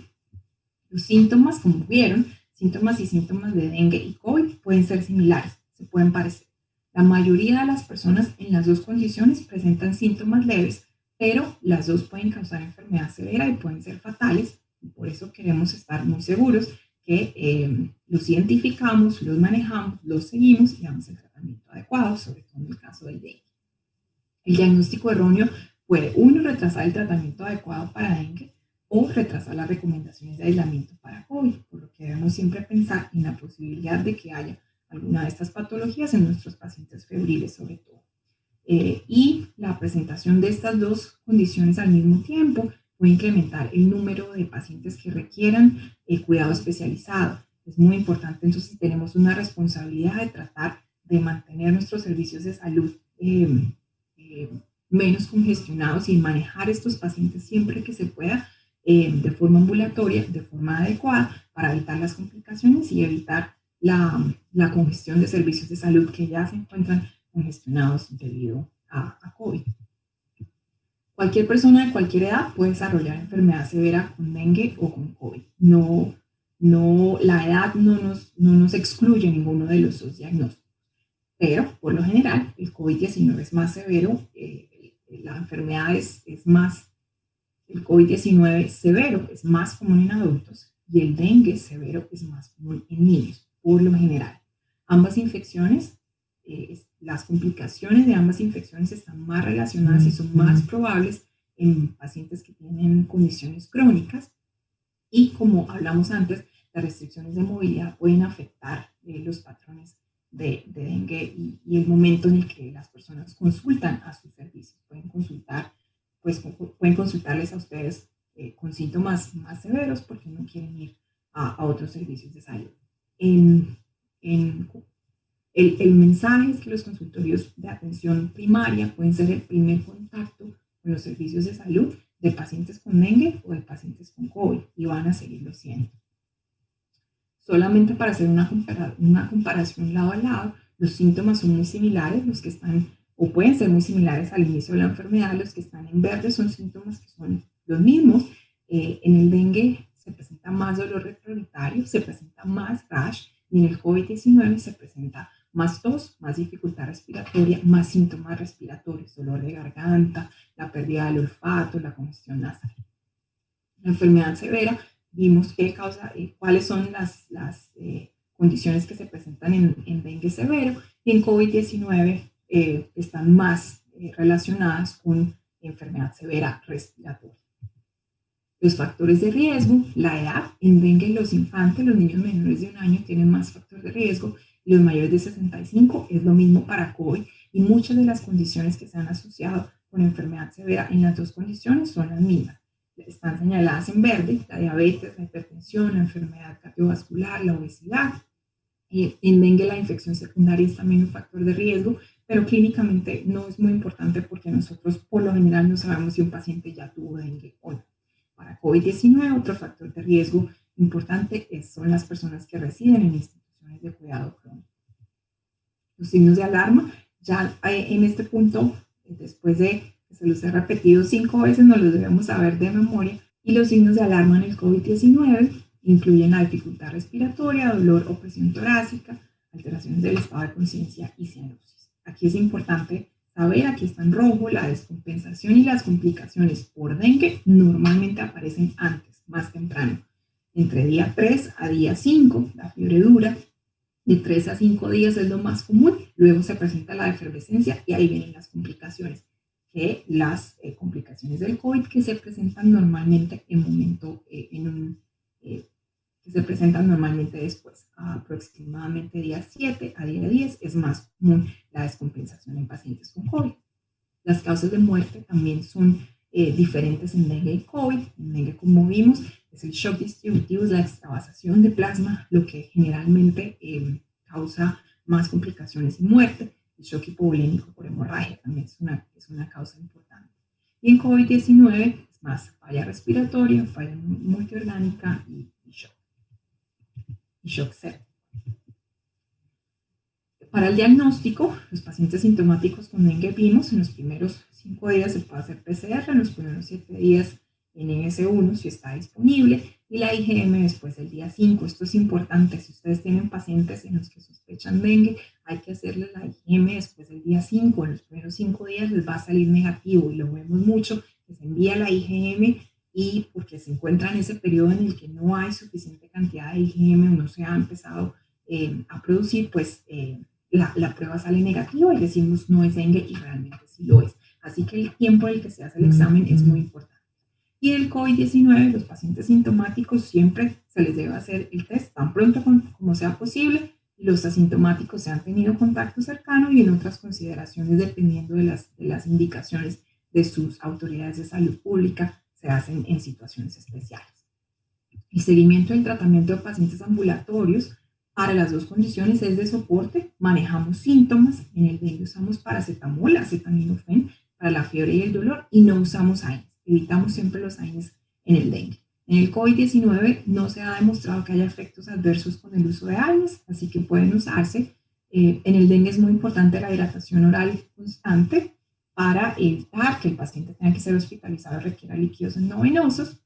los síntomas, como vieron, síntomas y síntomas de dengue y COVID pueden ser similares, se pueden parecer. La mayoría de las personas en las dos condiciones presentan síntomas leves, pero las dos pueden causar enfermedad severa y pueden ser fatales, y por eso queremos estar muy seguros que los identificamos, los manejamos, los seguimos y damos el tratamiento adecuado, sobre todo en el caso del dengue. El diagnóstico erróneo puede, uno, retrasar el tratamiento adecuado para dengue o retrasar las recomendaciones de aislamiento para COVID, por lo que debemos siempre pensar en la posibilidad de que haya alguna de estas patologías en nuestros pacientes febriles sobre todo. Y la presentación de estas dos condiciones al mismo tiempo puede incrementar el número de pacientes que requieran cuidado especializado. Es muy importante, entonces tenemos una responsabilidad de tratar de mantener nuestros servicios de salud menos congestionados y manejar estos pacientes siempre que se pueda de forma ambulatoria, de forma adecuada, para evitar las complicaciones y evitar la congestión de servicios de salud que ya se encuentran congestionados debido a COVID. Cualquier persona de cualquier edad puede desarrollar enfermedad severa con dengue o con COVID. La edad no nos excluye ninguno de los dos diagnósticos, pero por lo general el COVID-19 es más severo, la enfermedad es más, el COVID-19 severo es más común en adultos y el dengue severo es más común en niños, por lo general. Ambas infecciones, las complicaciones de ambas infecciones están más relacionadas y son más probables en pacientes que tienen condiciones crónicas, y como hablamos antes, las restricciones de movilidad pueden afectar los patrones de dengue y el momento en el que las personas consultan a sus servicios. Pueden consultarles a ustedes con síntomas más severos porque no quieren ir a otros servicios de salud. El mensaje es que los consultorios de atención primaria pueden ser el primer contacto con los servicios de salud de pacientes con dengue o de pacientes con COVID, y van a seguirlo siendo. Solamente para hacer una comparación lado a lado, los síntomas son muy similares, los que están, o pueden ser muy similares al inicio de la enfermedad. Los que están en verde son síntomas que son los mismos. En el dengue se presenta más dolor retroauritario, se presenta más rash, y en el COVID-19 se presenta más tos, más dificultad respiratoria, más síntomas respiratorios, dolor de garganta, la pérdida del olfato, la congestión nasal. La enfermedad severa, vimos qué causa, cuáles son las condiciones que se presentan en dengue severo, y en COVID-19 están más relacionadas con enfermedad severa respiratoria. Los factores de riesgo, la edad. En dengue los infantes, los niños menores de 1 año tienen más factor de riesgo, y los mayores de 65, es lo mismo para COVID, y muchas de las condiciones que se han asociado con enfermedad severa en las dos condiciones son las mismas. Están señaladas en verde: la diabetes, la hipertensión, la enfermedad cardiovascular, la obesidad. En dengue la infección secundaria es también un factor de riesgo, pero clínicamente no es muy importante porque nosotros por lo general no sabemos si un paciente ya tuvo dengue o no. Para COVID-19, otro factor de riesgo importante son las personas que residen en instituciones de cuidado crónico. Los signos de alarma, ya en este punto, después de que se los he repetido 5 veces, no los debemos saber de memoria, y los signos de alarma en el COVID-19 incluyen la dificultad respiratoria, dolor o presión torácica, alteraciones del estado de conciencia y cianosis. Aquí es importante saber, aquí está en rojo, la descompensación y las complicaciones por dengue normalmente aparecen antes, más temprano, entre día 3 a día 5, la fiebre dura. De 3 a 5 días es lo más común, luego se presenta la efervescencia y ahí vienen las complicaciones, que las complicaciones del COVID que se presentan normalmente que se presentan normalmente después, aproximadamente día 7 a día 10 es más común la descompensación en pacientes con COVID. Las causas de muerte también son diferentes en dengue y COVID. En dengue, como vimos, es el shock distributivo, es la extravasación de plasma, lo que generalmente causa más complicaciones y muerte. El shock hipovolémico por hemorragia también es una causa importante. Y en COVID-19 es más falla respiratoria, falla multiorgánica y shock séptico. Para el diagnóstico, los pacientes sintomáticos con dengue vimos en los primeros 5 días se puede hacer PCR, en los primeros 7 días NS1 si está disponible, y la IgM después del día 5. Esto es importante. Si ustedes tienen pacientes en los que sospechan dengue, hay que hacerle la IgM después del día 5. En los primeros 5 días les va a salir negativo y lo vemos mucho, que se envía la IgM y porque se encuentra en ese periodo en el que no hay suficiente cantidad de IgM o no se ha empezado a producir, pues la prueba sale negativa y decimos no es dengue y realmente sí lo es. Así que el tiempo en el que se hace el examen es muy importante. Y el COVID-19, los pacientes sintomáticos siempre se les debe hacer el test tan pronto como sea posible, y los asintomáticos se han tenido contacto cercano y en otras consideraciones dependiendo de las indicaciones de sus autoridades de salud pública se hacen en situaciones especiales. El seguimiento del tratamiento de pacientes ambulatorios para las dos condiciones es de soporte. Manejamos síntomas. En el dengue usamos paracetamol, acetaminofén para la fiebre y el dolor y no usamos AINES. Evitamos siempre los AINES en el dengue. En el COVID-19 no se ha demostrado que haya efectos adversos con el uso de AINES, así que pueden usarse. En el dengue es muy importante la hidratación oral constante para evitar que el paciente tenga que ser hospitalizado y requiera líquidos no venosos.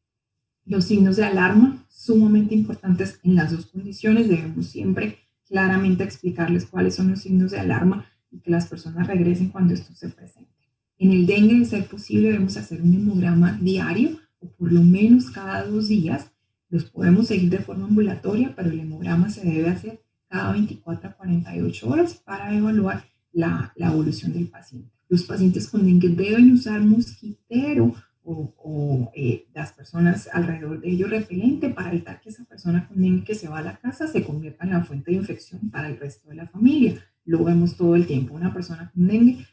Los signos de alarma, sumamente importantes en las dos condiciones. Debemos siempre claramente explicarles cuáles son los signos de alarma y que las personas regresen cuando esto se presente. En el dengue, de ser posible, debemos hacer un hemograma diario o por lo menos cada 2 días. Los podemos seguir de forma ambulatoria, pero el hemograma se debe hacer cada 24 a 48 horas para evaluar la evolución del paciente. Los pacientes con dengue deben usar mosquitero o las personas alrededor de ellos repelente para evitar que esa persona con dengue que se va a la casa se convierta en la fuente de infección para el resto de la familia. Lo vemos todo el tiempo. Una persona con dengue,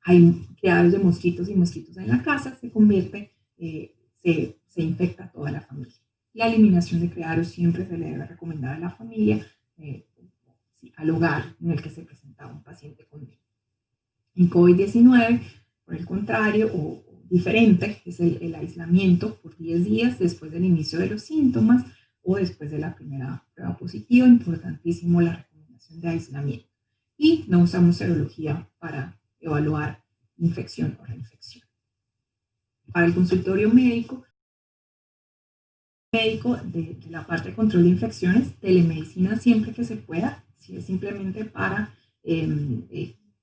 hay criaderos de mosquitos y mosquitos en la casa, se convierte, se infecta toda la familia. La eliminación de criaderos siempre se le debe recomendar a la familia, al hogar en el que se presentaba un paciente con dengue. En COVID-19, por el contrario, o diferente, es el aislamiento por 10 días después del inicio de los síntomas o después de la primera prueba positiva. Importantísimo la recomendación de aislamiento. Y no usamos serología para evaluar infección o reinfección. Para el consultorio médico de la parte de control de infecciones, telemedicina siempre que se pueda, si es simplemente para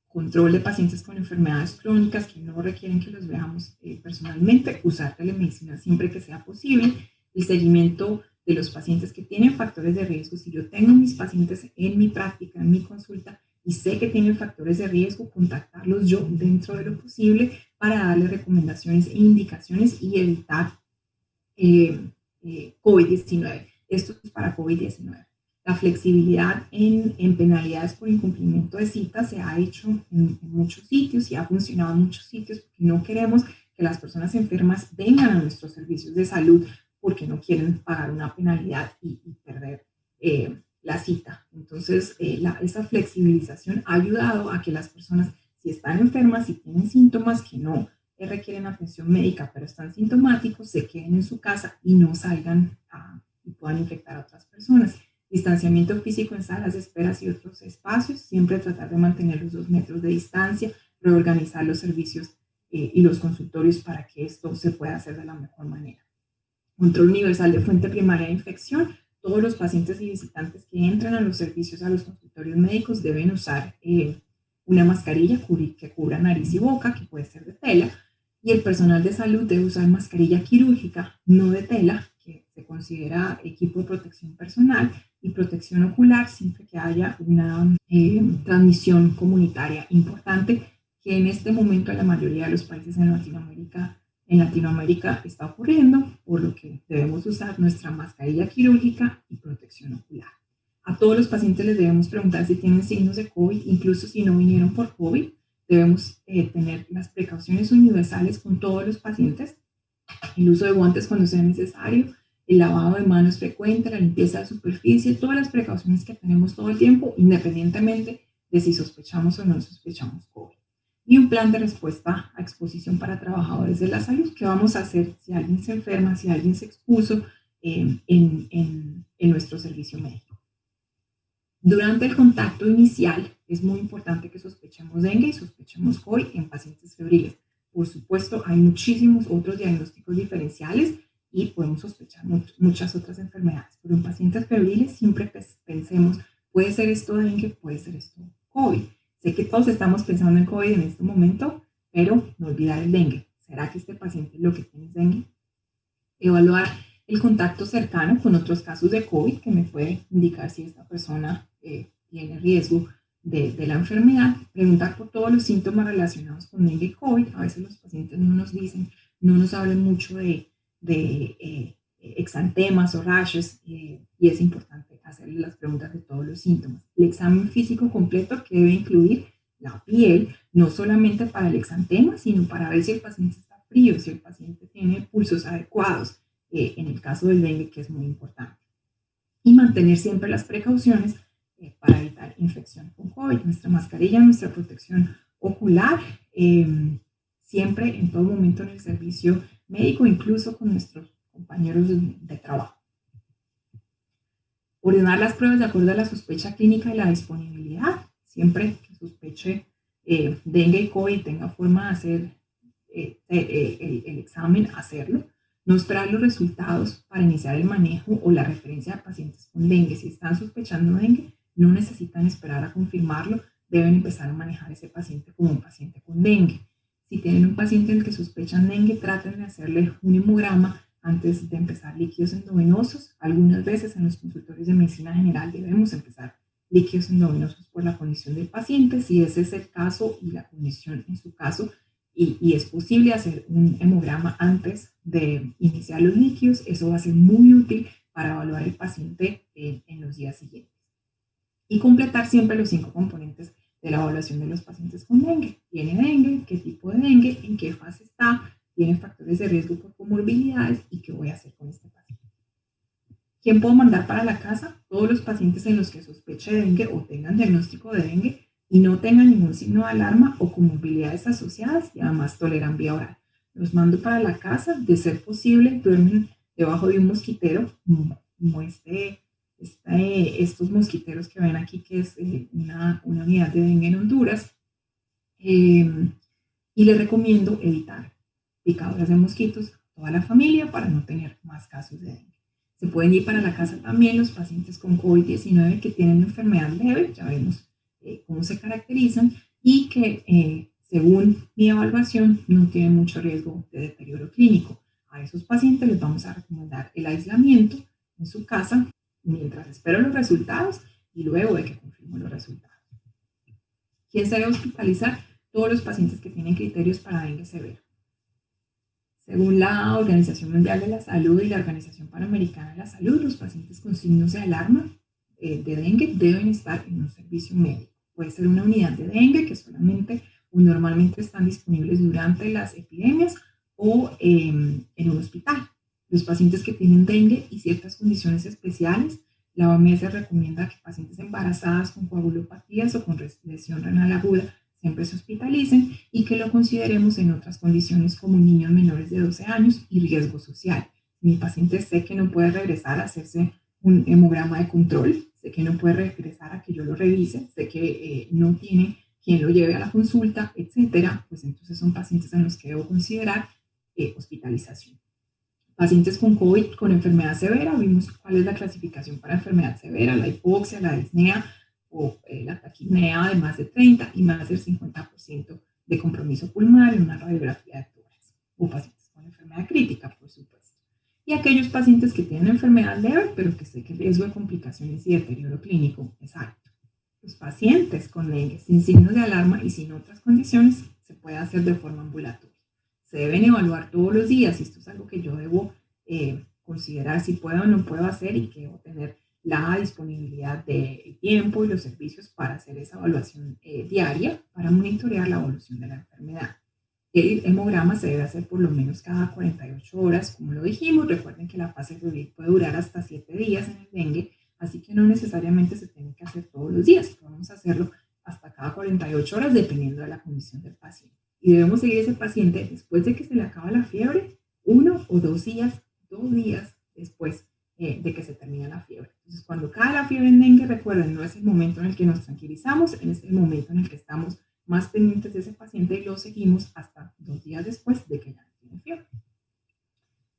control de pacientes con enfermedades crónicas que no requieren que los veamos personalmente, usar telemedicina siempre que sea posible. El seguimiento de los pacientes que tienen factores de riesgo. Si yo tengo mis pacientes en mi práctica, en mi consulta, y sé que tienen factores de riesgo, contactarlos yo dentro de lo posible para darles recomendaciones e indicaciones y evitar COVID-19. Esto es para COVID-19. La flexibilidad en penalidades por incumplimiento de citas se ha hecho en muchos sitios y ha funcionado en muchos sitios porque no queremos que las personas enfermas vengan a nuestros servicios de salud porque no quieren pagar una penalidad y perder la cita. Entonces, esa flexibilización ha ayudado a que las personas, si están enfermas, si tienen síntomas que no requieren atención médica, pero están sintomáticos, se queden en su casa y no salgan y puedan infectar a otras personas. Distanciamiento físico en salas de esperas y otros espacios, siempre tratar de mantener los 2 metros de distancia, reorganizar los servicios y los consultorios para que esto se pueda hacer de la mejor manera. Control universal de fuente primaria de infección. Todos los pacientes y visitantes que entran a los servicios, a los consultorios médicos, deben usar una mascarilla que cubra nariz y boca, que puede ser de tela, y el personal de salud debe usar mascarilla quirúrgica, no de tela, que se considera equipo de protección personal, y protección ocular siempre que haya una transmisión comunitaria importante, que en este momento en la mayoría de los países en Latinoamérica está ocurriendo, por lo que debemos usar nuestra mascarilla quirúrgica y protección ocular. A todos los pacientes les debemos preguntar si tienen signos de COVID, incluso si no vinieron por COVID. Debemos tener las precauciones universales con todos los pacientes, el uso de guantes cuando sea necesario, el lavado de manos frecuente, la limpieza de superficie, todas las precauciones que tenemos todo el tiempo, independientemente de si sospechamos o no sospechamos COVID. Y un plan de respuesta a exposición para trabajadores de la salud. ¿Qué vamos a hacer si alguien se enferma, si alguien se expuso en nuestro servicio médico? Durante el contacto inicial es muy importante que sospechemos dengue y sospechemos COVID en pacientes febriles. Por supuesto, hay muchísimos otros diagnósticos diferenciales y podemos sospechar muchas otras enfermedades. Pero en pacientes febriles siempre pensemos, puede ser esto dengue, puede ser esto COVID. Sé que todos estamos pensando en COVID en este momento, pero no olvidar el dengue. ¿Será que este paciente lo que tiene es dengue? Evaluar el contacto cercano con otros casos de COVID que me puede indicar si esta persona tiene riesgo de la enfermedad. Preguntar por todos los síntomas relacionados con dengue y COVID. A veces los pacientes no nos dicen, no nos hablan mucho de exantemas o rashes y es importante hacerle las preguntas de todos los síntomas. El examen físico completo que debe incluir la piel, no solamente para el exantema, sino para ver si el paciente está frío, si el paciente tiene pulsos adecuados, en el caso del dengue, que es muy importante. Y mantener siempre las precauciones para evitar infección con COVID. Nuestra mascarilla, nuestra protección ocular, siempre, en todo momento en el servicio médico, incluso con nuestros compañeros de trabajo. Ordenar las pruebas de acuerdo a la sospecha clínica y la disponibilidad. Siempre que sospeche dengue y COVID tenga forma de hacer el examen, hacerlo. No esperar los resultados para iniciar el manejo o la referencia de pacientes con dengue. Si están sospechando dengue, no necesitan esperar a confirmarlo, deben empezar a manejar ese paciente como un paciente con dengue. Si tienen un paciente en el que sospechan dengue, traten de hacerle un hemograma antes de empezar líquidos endovenosos. Algunas veces en los consultorios de medicina general debemos empezar líquidos endovenosos por la condición del paciente. Si ese es el caso y la condición en su caso, y es posible hacer un hemograma antes de iniciar los líquidos, eso va a ser muy útil para evaluar el paciente en los días siguientes. Y completar siempre los 5 componentes de la evaluación de los pacientes con dengue. ¿Tiene dengue? ¿Qué tipo de dengue? ¿En qué fase está? ¿Tiene factores de riesgo por comorbilidades? ¿Y qué voy a hacer con este paciente? ¿Quién puedo mandar para la casa? Todos los pacientes en los que sospeche de dengue o tengan diagnóstico de dengue y no tengan ningún signo de alarma o comorbilidades asociadas y además toleran vía oral. Los mando para la casa, de ser posible, duermen debajo de un mosquitero, como estos mosquiteros que ven aquí, que es una unidad de dengue en Honduras. Y les recomiendo evitar picaduras de mosquitos a toda la familia para no tener más casos de dengue. Se pueden ir para la casa también los pacientes con COVID-19 que tienen enfermedad leve, ya vemos cómo se caracterizan, y que según mi evaluación no tienen mucho riesgo de deterioro clínico. A esos pacientes les vamos a recomendar el aislamiento en su casa mientras espero los resultados y luego de que confirmo los resultados. ¿Quién se debe hospitalizar? Todos los pacientes que tienen criterios para dengue severo. Según la Organización Mundial de la Salud y la Organización Panamericana de la Salud, los pacientes con signos de alarma de dengue deben estar en un servicio médico. Puede ser una unidad de dengue que solamente o normalmente están disponibles durante las epidemias o en un hospital. Los pacientes que tienen dengue y ciertas condiciones especiales, la OMS recomienda que pacientes embarazadas con coagulopatías o con lesión renal aguda siempre se hospitalicen y que lo consideremos en otras condiciones como niños menores de 12 años y riesgo social. Mi paciente sé que no puede regresar a hacerse un hemograma de control, sé que no puede regresar a que yo lo revise, sé que no tiene quien lo lleve a la consulta, etcétera, pues entonces son pacientes en los que debo considerar hospitalización. Pacientes con COVID con enfermedad severa, vimos cuál es la clasificación para enfermedad severa, la hipoxia, la disnea o la taquipnea de más de 30 y más del 50% de compromiso pulmonar en una radiografía de tórax, o pacientes con enfermedad crítica, por supuesto. Y aquellos pacientes que tienen enfermedad leve, pero que sé que el riesgo de complicaciones y deterioro clínico es alto. Los pacientes con dengue sin signos de alarma y sin otras condiciones se puede hacer de forma ambulatoria. Se deben evaluar todos los días y esto es algo que yo debo considerar si puedo o no puedo hacer y que debo tener la disponibilidad del tiempo y los servicios para hacer esa evaluación diaria para monitorear la evolución de la enfermedad. El hemograma se debe hacer por lo menos cada 48 horas, como lo dijimos. Recuerden que la fase febril puede durar hasta 7 días en el dengue, así que no necesariamente se tiene que hacer todos los días. Podemos hacerlo hasta cada 48 horas dependiendo de la condición del paciente. Y debemos seguir ese paciente después de que se le acaba la fiebre, 1 o 2 días, 2 días después de que se termina la fiebre. Entonces, cuando cae la fiebre en dengue, recuerden, no es el momento en el que nos tranquilizamos, es el momento en el que estamos más pendientes de ese paciente y lo seguimos hasta 2 días después de que ya no tiene fiebre.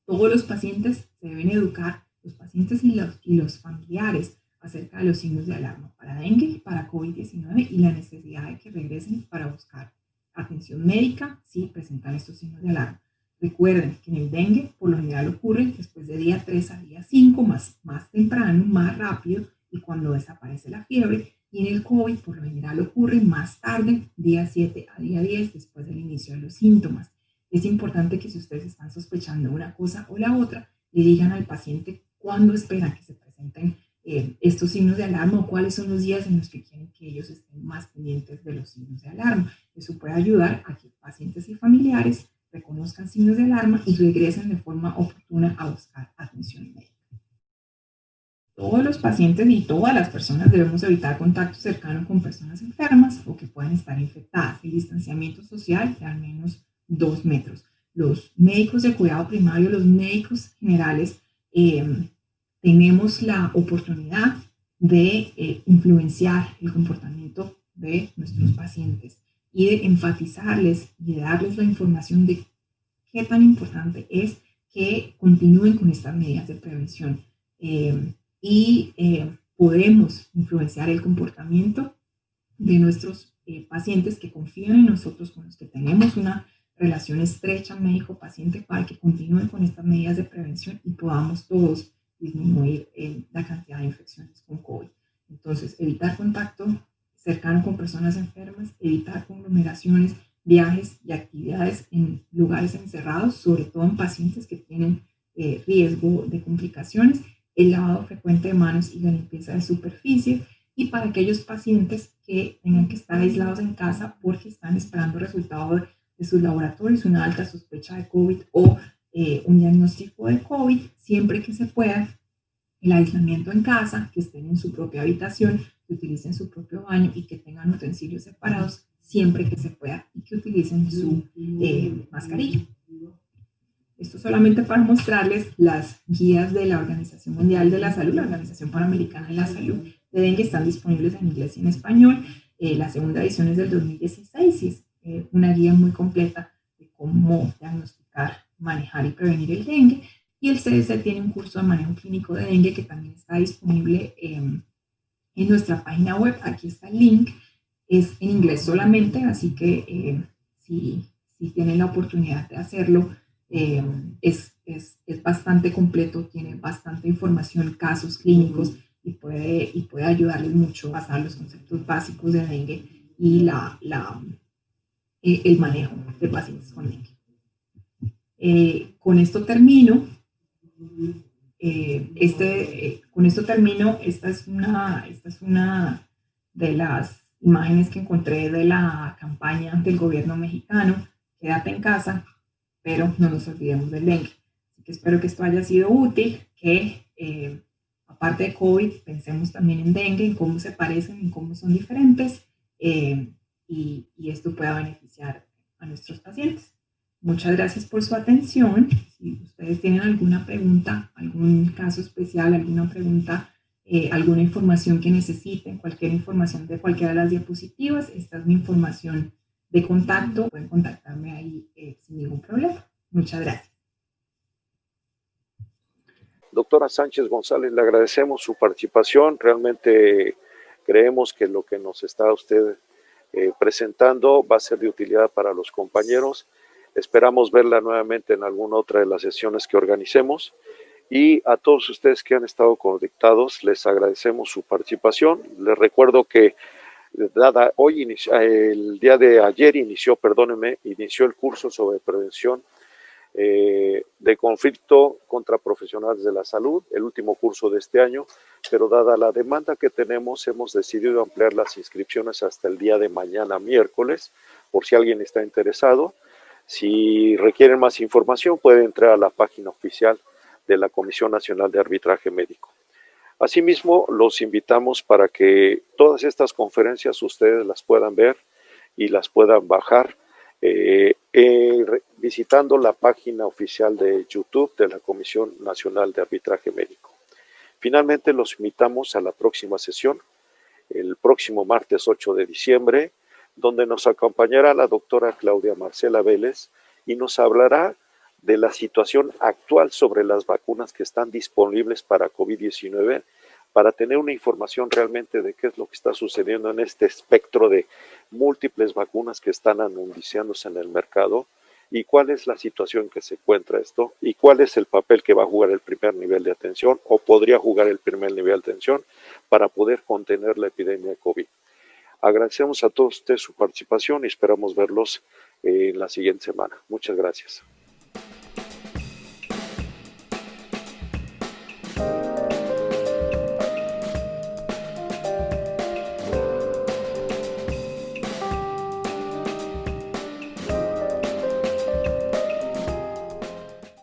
Todos los pacientes se deben educar, los pacientes y los familiares, acerca de los signos de alarma para dengue y para COVID-19 y la necesidad de que regresen para buscar atención médica si presentan estos signos de alarma. Recuerden que en el dengue por lo general ocurre después de día 3 a día 5, más temprano, más rápido, y cuando desaparece la fiebre. Y en el COVID por lo general ocurre más tarde, día 7 a día 10, después del inicio de los síntomas. Es importante que si ustedes están sospechando una cosa o la otra, le digan al paciente cuándo esperan que se presenten estos signos de alarma o cuáles son los días en los que quieren que ellos estén más pendientes de los signos de alarma. Eso puede ayudar a que pacientes y familiares reconozcan signos de alarma y regresen de forma oportuna a buscar atención médica. Todos los pacientes y todas las personas debemos evitar contacto cercano con personas enfermas o que puedan estar infectadas. El distanciamiento social de al menos 2 metros. Los médicos de cuidado primario, los médicos generales, tenemos la oportunidad de influenciar el comportamiento de nuestros pacientes y de enfatizarles y de darles la información de qué tan importante es que continúen con estas medidas de prevención. Podemos influenciar el comportamiento de nuestros pacientes que confían en nosotros, con los que tenemos una relación estrecha médico-paciente, para que continúen con estas medidas de prevención y podamos todos disminuir la cantidad de infecciones con COVID. Entonces, evitar contacto cercano con personas enfermas, evitar conglomeraciones, viajes y actividades en lugares encerrados, sobre todo en pacientes que tienen riesgo de complicaciones, el lavado frecuente de manos y la limpieza de superficie, y para aquellos pacientes que tengan que estar aislados en casa porque están esperando resultados de sus laboratorios, una alta sospecha de COVID o un diagnóstico de COVID, siempre que se pueda, el aislamiento en casa, que estén en su propia habitación, que utilicen su propio baño y que tengan utensilios separados siempre que se pueda y que utilicen su mascarilla. Esto solamente para mostrarles las guías de la Organización Mundial de la Salud, la Organización Panamericana de la Salud de dengue, están disponibles en inglés y en español. La segunda edición es del 2016 y es una guía muy completa de cómo diagnosticar, manejar y prevenir el dengue. Y el CDC tiene un curso de manejo clínico de dengue que también está disponible en nuestra página web. Aquí está el link. Es en inglés solamente, así que si tienen la oportunidad de hacerlo, es bastante completo, tiene bastante información, casos clínicos y puede ayudarles mucho a pasar los conceptos básicos de dengue y el manejo de pacientes con dengue. Con esto termino. Esta es una de las imágenes que encontré de la campaña del gobierno mexicano, Quédate en casa, pero no nos olvidemos del dengue. Así que espero que esto haya sido útil, que aparte de COVID, pensemos también en dengue, en cómo se parecen, en cómo son diferentes, y esto pueda beneficiar a nuestros pacientes. Muchas gracias por su atención. Si ustedes tienen alguna pregunta, algún caso especial, alguna pregunta, alguna información que necesiten, cualquier información de cualquiera de las diapositivas, esta es mi información de contacto. Pueden contactarme ahí sin ningún problema. Muchas gracias. Doctora Sánchez González, le agradecemos su participación. Realmente creemos que lo que nos está usted presentando va a ser de utilidad para los compañeros. Esperamos verla nuevamente en alguna otra de las sesiones que organicemos. Y a todos ustedes que han estado conectados, les agradecemos su participación. Les recuerdo que el día de ayer inició el curso sobre prevención de conflicto contra profesionales de la salud, el último curso de este año, pero dada la demanda que tenemos, hemos decidido ampliar las inscripciones hasta el día de mañana, miércoles, por si alguien está interesado. Si requieren más información, pueden entrar a la página oficial de la Comisión Nacional de Arbitraje Médico. Asimismo, los invitamos para que todas estas conferencias ustedes las puedan ver y las puedan bajar visitando la página oficial de YouTube de la Comisión Nacional de Arbitraje Médico. Finalmente, los invitamos a la próxima sesión, el próximo martes 8 de diciembre, donde nos acompañará la doctora Claudia Marcela Vélez y nos hablará de la situación actual sobre las vacunas que están disponibles para COVID-19, para tener una información realmente de qué es lo que está sucediendo en este espectro de múltiples vacunas que están anunciándose en el mercado, y cuál es la situación en que se encuentra esto, y cuál es el papel que va a jugar el primer nivel de atención, o podría jugar el primer nivel de atención, para poder contener la epidemia de COVID. Agradecemos a todos ustedes su participación y esperamos verlos en la siguiente semana. Muchas gracias.